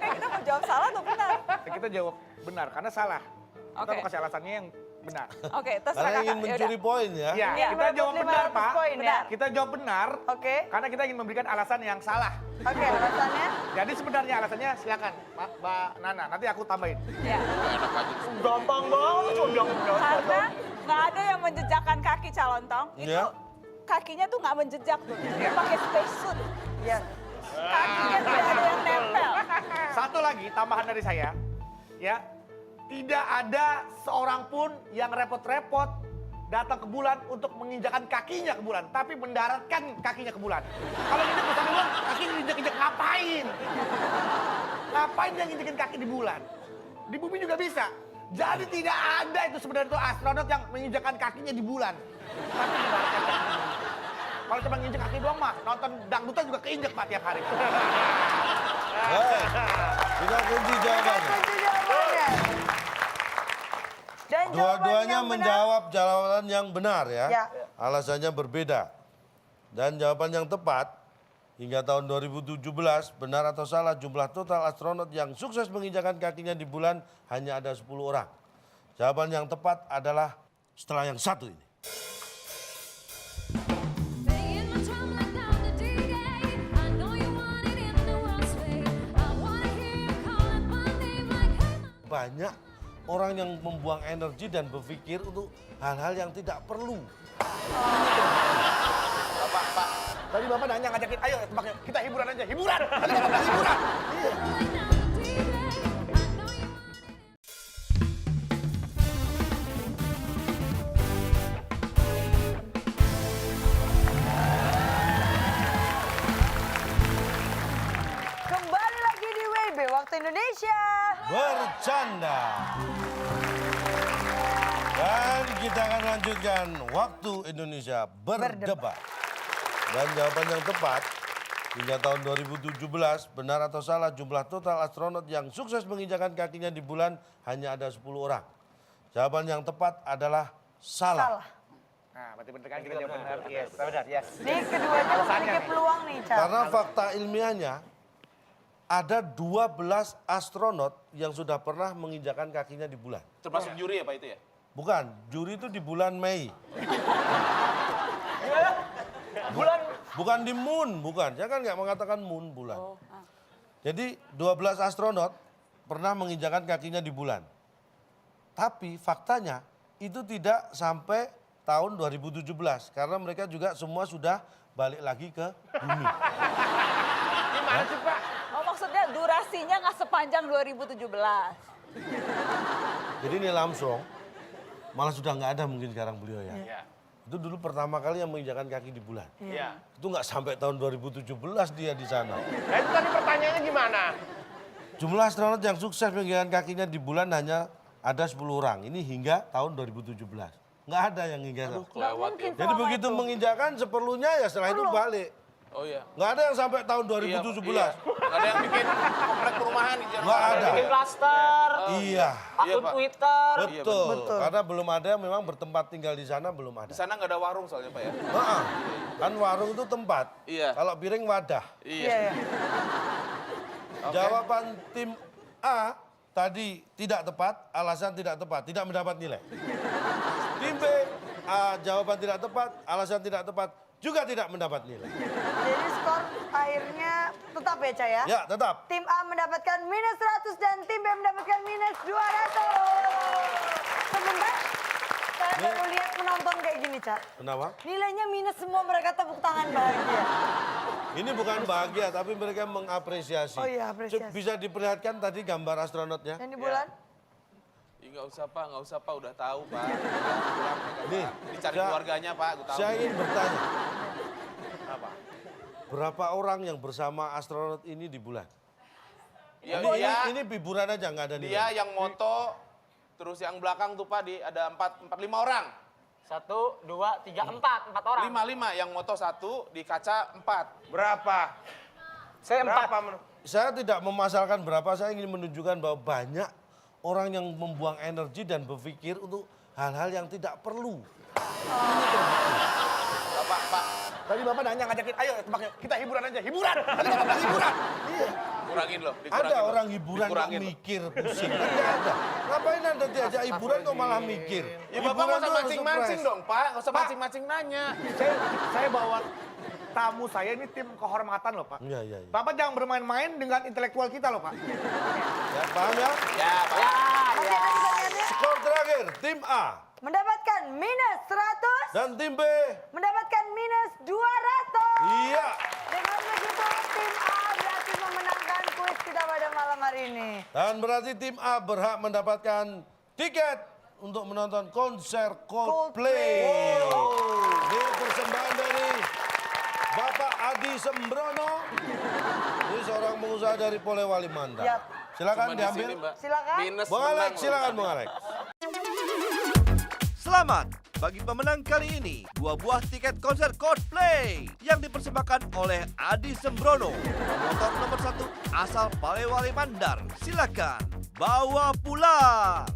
Kita mau jawab salah atau benar?
Kita jawab benar, karena salah. Kita
Oke.
mau kasih alasannya yang benar.
Oke, terserah
Karena
kakak.
ingin mencuri poin ya.
Iya,
Iya,
kita jawab benar,
500
Pak.
poin ya.
Kita jawab benar,
Oke.
karena kita ingin memberikan alasan yang salah.
Oke, alasannya?
Jadi sebenarnya alasannya silakan, Mbak Nana. Nanti aku tambahin.
Ya.
Gampang banget cuma bilang
Karena nggak ada yang menjejakkan kaki Calontong. Itu
Ya.
kakinya tuh nggak menjejak tuh. Dia pakai spacesuit.
Ya.
Kakinya tidak ada yang nempel.
Satu lagi tambahan dari saya, ya. Tidak ada seorang pun yang repot-repot datang ke bulan untuk menginjakan kakinya ke bulan, tapi mendaratkan kakinya ke bulan. Kalau gitu ke bulan, kaki injek-injek ngapain? Ngapain dia nginjekin kaki di bulan? Di bumi juga bisa. Jadi tidak ada itu sebenarnya itu astronot yang menginjakan kakinya di bulan. Tapi mendaratkan kakinya. Kalau cuma nginjek kaki doang mah, nonton dangdutan juga keinjek Pak tiap hari.
Baik. Kita kunci jawabannya.
Kunci jawabannya. Dan jawaban
Dua-duanya
yang benar.
menjawab jawaban yang benar ya.
Ya.
Alasannya berbeda. Dan jawaban yang tepat, hingga tahun 2017, benar atau salah jumlah total astronot yang sukses menginjakan kakinya di bulan hanya ada 10 orang. Jawaban yang tepat adalah setelah yang satu ini. Banyak orang yang membuang energi dan berpikir untuk hal-hal yang tidak perlu.
Pak. Tadi Bapak nanya ngajakin, ayo tebak yuk, kita hiburan aja, hiburan! Tadi Bapak bilang hiburan!
Kembali lagi di WB Waktu Indonesia.
Bercanda. Dan kita akan lanjutkan Waktu Indonesia berdebat. Dan jawaban yang tepat, hingga tahun 2017, benar atau salah jumlah total astronot yang sukses menginjakan kakinya di bulan hanya ada 10 orang. Jawaban yang tepat adalah salah.
Salah.
Nah, berarti bener kan kita jawab benar. Yes, benar, yes.
Nih keduanya memiliki peluang nih, Cal.
Karena fakta ilmiahnya, ada 12 astronot yang sudah pernah menginjakan kakinya di bulan.
Termasuk juri ya Pak itu ya?
Bukan, juri itu di bulan Mei.
bulan
Bukan di moon, bukan. Saya kan nggak mengatakan moon, bulan. Jadi 12 astronot pernah menginjakan kakinya di bulan. Tapi faktanya itu tidak sampai tahun 2017 karena mereka juga semua sudah balik lagi ke bumi.
Gimana sih Pak?
Oh maksudnya durasinya nggak sepanjang 2017.
Jadi Neil Armstrong malah sudah nggak ada mungkin sekarang beliau ya.
Iya.
Itu dulu pertama kali yang menginjakan kaki di bulan.
Iya.
Itu nggak sampai tahun 2017 dia di sana.
Nah itu tadi pertanyaannya gimana?
Jumlah astronot yang sukses menginjakan kakinya di bulan hanya ada 10 orang. Ini hingga tahun 2017. Nggak ada yang hingga.
Kelewat ya.
Jadi begitu menginjakan seperlunya ya setelah itu balik.
Oh iya.
Nggak ada yang sampai tahun 2017.
Iya. Nggak ada yang bikin komplek perumahan di Jakarta.
Nggak ada.
Bikin klaster,
Iya.
akun
Iya, Pak.
Twitter.
Betul. Karena belum ada yang memang bertempat tinggal di sana belum ada.
Di sana nggak ada warung soalnya Pak ya.
Heeh. Kan warung itu tempat.
Iya.
Kalau piring wadah.
Iya.
Jawaban tim A tadi tidak tepat, alasan tidak tepat, tidak mendapat nilai. Tim B, jawaban tidak tepat, alasan tidak tepat, juga tidak mendapat nilai.
Jadi skor akhirnya tetap ya, Cah ya?
Ya, tetap.
Tim A mendapatkan minus 100 dan tim B mendapatkan minus 200. Sebentar, saya baru lihat menonton kayak gini, Cak.
Kenapa?
Nilainya minus semua, mereka tepuk tangan bahagia.
Ini bukan bahagia, tapi mereka mengapresiasi.
Oh iya, apresiasi.
Bisa diperlihatkan tadi gambar astronotnya?
Yang di bulan?
Ih, nggak usah Pak, udah tahu Pak. Pulang,
Nih,
dicari
saya-
keluarganya Pak, gue tahu.
Saya ingin bertanya. Apa? Berapa orang yang bersama astronot ini di bulan?
Ya,
Ini hiburan aja, nggak ada nilai.
dia yang moto, terus yang belakang tuh Pak, ada 5 orang.
1, 2, 3, 4 orang.
5 yang moto 1, di kaca 4.
Berapa?
Saya 4.
Berapa menurut?
Saya tidak memasalkan berapa, saya ingin menunjukkan bahwa banyak orang yang membuang energi dan berpikir untuk hal-hal yang tidak perlu.
Pak,
Tadi Bapak nanya ngajakin, ayo kita hiburan aja. Hiburan! Tadi Bapak bilang hiburan.
kurangin loh.
Ada orang hiburan kok
Dikurangin loh.
mikir, pusing. Tidak ada. Ngapain Anda diajak hiburan kok malah mikir?
Ya Bapak nggak
Hiburan
usah
tuh harus
mancing-mancing
surprise.
dong Pak, nggak usah mancing-mancing nanya.
Saya bawa tamu saya ini tim kehormatan loh Pak.
Iya, iya, iya.
Bapak jangan bermain-main dengan intelektual kita loh Pak.
Ya, paham ya?
Ya Pak.
Masih ada pertanyaannya?
Skor terakhir, tim A
Mendapatkan minus 100
dan tim B.
mendapatkan minus 200.
Iya.
Dengan begitu tim A berhasil memenangkan kuis kita pada malam hari ini.
Dan berarti tim A berhak mendapatkan tiket untuk menonton konser Coldplay. Ini persembahan dari Bapak Adi Sembrono. Ini seorang pengusaha dari Polewali Mandar.
Yap.
Silakan
Cuma di
diambil.
sini, Mbak.
Silakan.
Minus
Bung Alex,
menang,
silakan
loh.
Bung Alex.
Selamat bagi pemenang kali ini 2 buah tiket konser Coldplay yang dipersembahkan oleh Adi Sembrono, promotor nomor 1 asal Polewali Mandar. Silakan bawa pulang.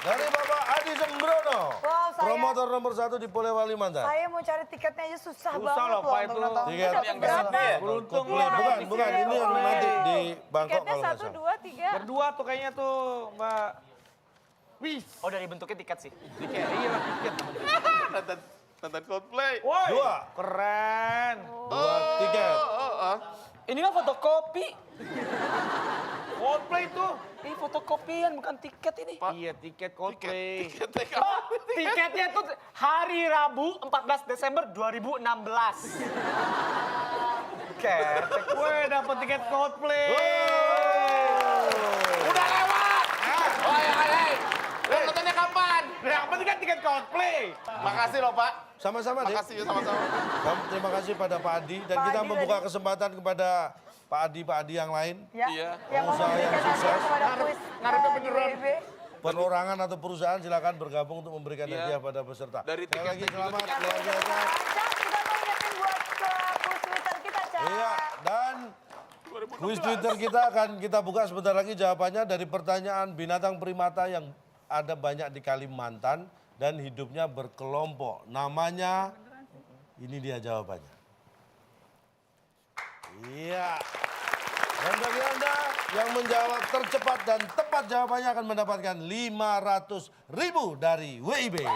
Dari Bapak Adi Sembrono,
Wow,
promotor nomor 1 di Polewali Mandar.
Saya mau cari tiketnya aja susah
Susah
banget
loh,
loh
Pak,
untuk
itu.
nonton.
Tiket
Dapat
yang di
berapa?
sini ya?
Beruntung
Coldplay.
loh.
Bukan, ini yang nanti di Bangkok
Tiketnya
kalau nggak
1,
salah.
2, 3.
Berdua tuh kayaknya tuh Mbak. Wis.
Oh dari bentuknya tiket sih.
Tiket, iya lah tiket.
Nonton Coldplay.
Woi,
Dua.
keren.
2 tiket.
Ini mah fotokopi.
Coldplay tuh.
Ini fotokopian bukan tiket ini.
Iya, tiket Coldplay.
Tiketnya tuh hari Rabu 14 Desember 2016. Ketek.
Woi, dapet tiket Coldplay.
Udah lewat. Hai. Lo nontonnya kapan?
Yang penting kan tiket Coldplay.
Makasih loh Pak.
Sama-sama, Dik.
Makasih ya sama-sama.
Terima kasih pada Pak Adi dan
Pak
kita
Adi
membuka
tadi.
kesempatan kepada Pak Adi yang lain.
Ya,
Iya.
yang mau
Pengusaha yang
memberikan hadiah
sukses.
kepada kuis
ngarepnya
di
beneran.
WIB.
Perorangan atau perusahaan silakan bergabung untuk memberikan
Iya.
hadiah pada peserta.
Dari
Sekali lagi
tiket
selamat
juga
luar biasa.
Cak, kita mau ingetin buat ke kuis Twitter kita, Cak.
Iya, dan kuis Twitter kita akan kita buka sebentar lagi jawabannya dari pertanyaan binatang primata yang ada banyak di Kalimantan dan hidupnya berkelompok. Namanya, ini dia jawabannya. Iya. Dan bagi Anda yang menjawab tercepat dan tepat jawabannya akan mendapatkan 500.000 dari WIB.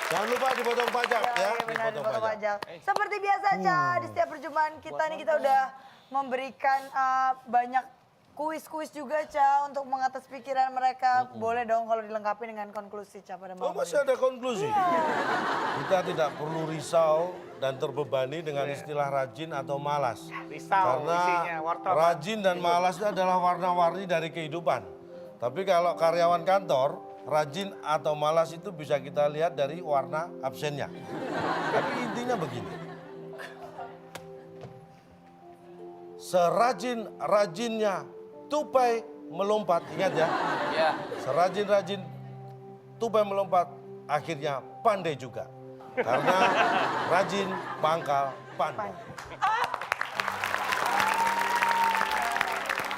Jangan lupa dipotong pajak ya.
Iya, benar, dipotong pajak. Seperti biasa, Cak, di setiap perjumpaan kita nih kita udah memberikan banyak kuis-kuis juga, Ca, untuk mengatas pikiran mereka. Boleh dong kalau dilengkapi dengan konklusi, Ca, pada
Oh,
malam
masih ada konklusi? Kita tidak perlu risau dan terbebani dengan istilah rajin atau malas.
Risau
Karena
isinya, wortel.
rajin dan malas itu adalah warna-warni dari kehidupan. Tapi kalau karyawan kantor, rajin atau malas itu bisa kita lihat dari warna absennya. Tapi intinya begini. Serajin-rajinnya tupai melompat, ingat ya.
Ya.
Serajin-rajin tupai melompat, akhirnya pandai juga. Karena rajin pangkal pandai.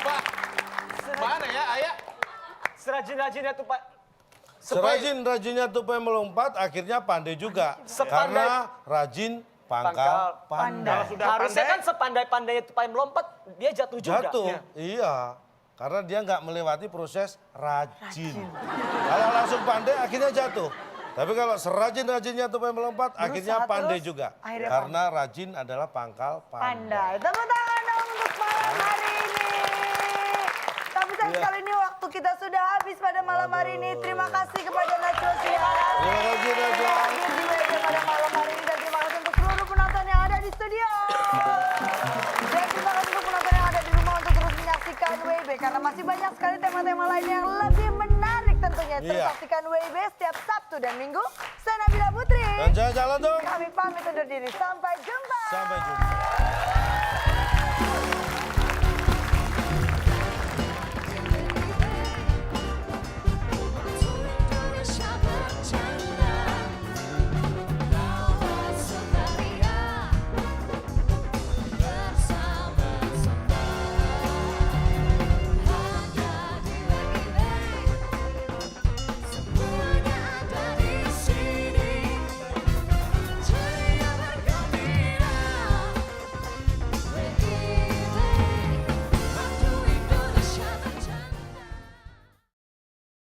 Pak, mana ya ayah?
Serajin-rajinnya tuh Pak.
Serajin-rajinnya tupai melompat, akhirnya pandai juga.
Sepandai-
Karena rajin pangkal pandai.
Harusnya kan sepandai-pandainya tupai melompat, dia jatuh juga.
Jatuh, iya. Karena dia nggak melewati proses rajin. Kalau langsung pandai, akhirnya jatuh. Tapi kalau serajin-rajinnya tupai melompat, akhirnya pandai
terus,
juga.
akhirnya
Karena rajin adalah pangkal pandai.
Pandai. Tepuk tangan dong untuk malam hari ini. Tapi sayang sekali ini waktu kita sudah habis pada malam hari ini. Terima kasih kepada Najwa Shihab.
Terima kasih, Najwa.
Hadir di WB pada malam hari ini. Dan terima kasih untuk seluruh penonton yang ada di studio. Dan terima kasih untuk penonton yang ada di rumah untuk terus menyaksikan WB. Karena masih banyak sekali tema-tema lain yang lebih menarik tentunya. Terus
Iya.
saksikan WB setiap Sabtu dan Minggu. Saya Nabila Putri.
Dan jalan-jalan dong.
Kami pamit undur diri. Sampai jumpa.
Sampai jumpa.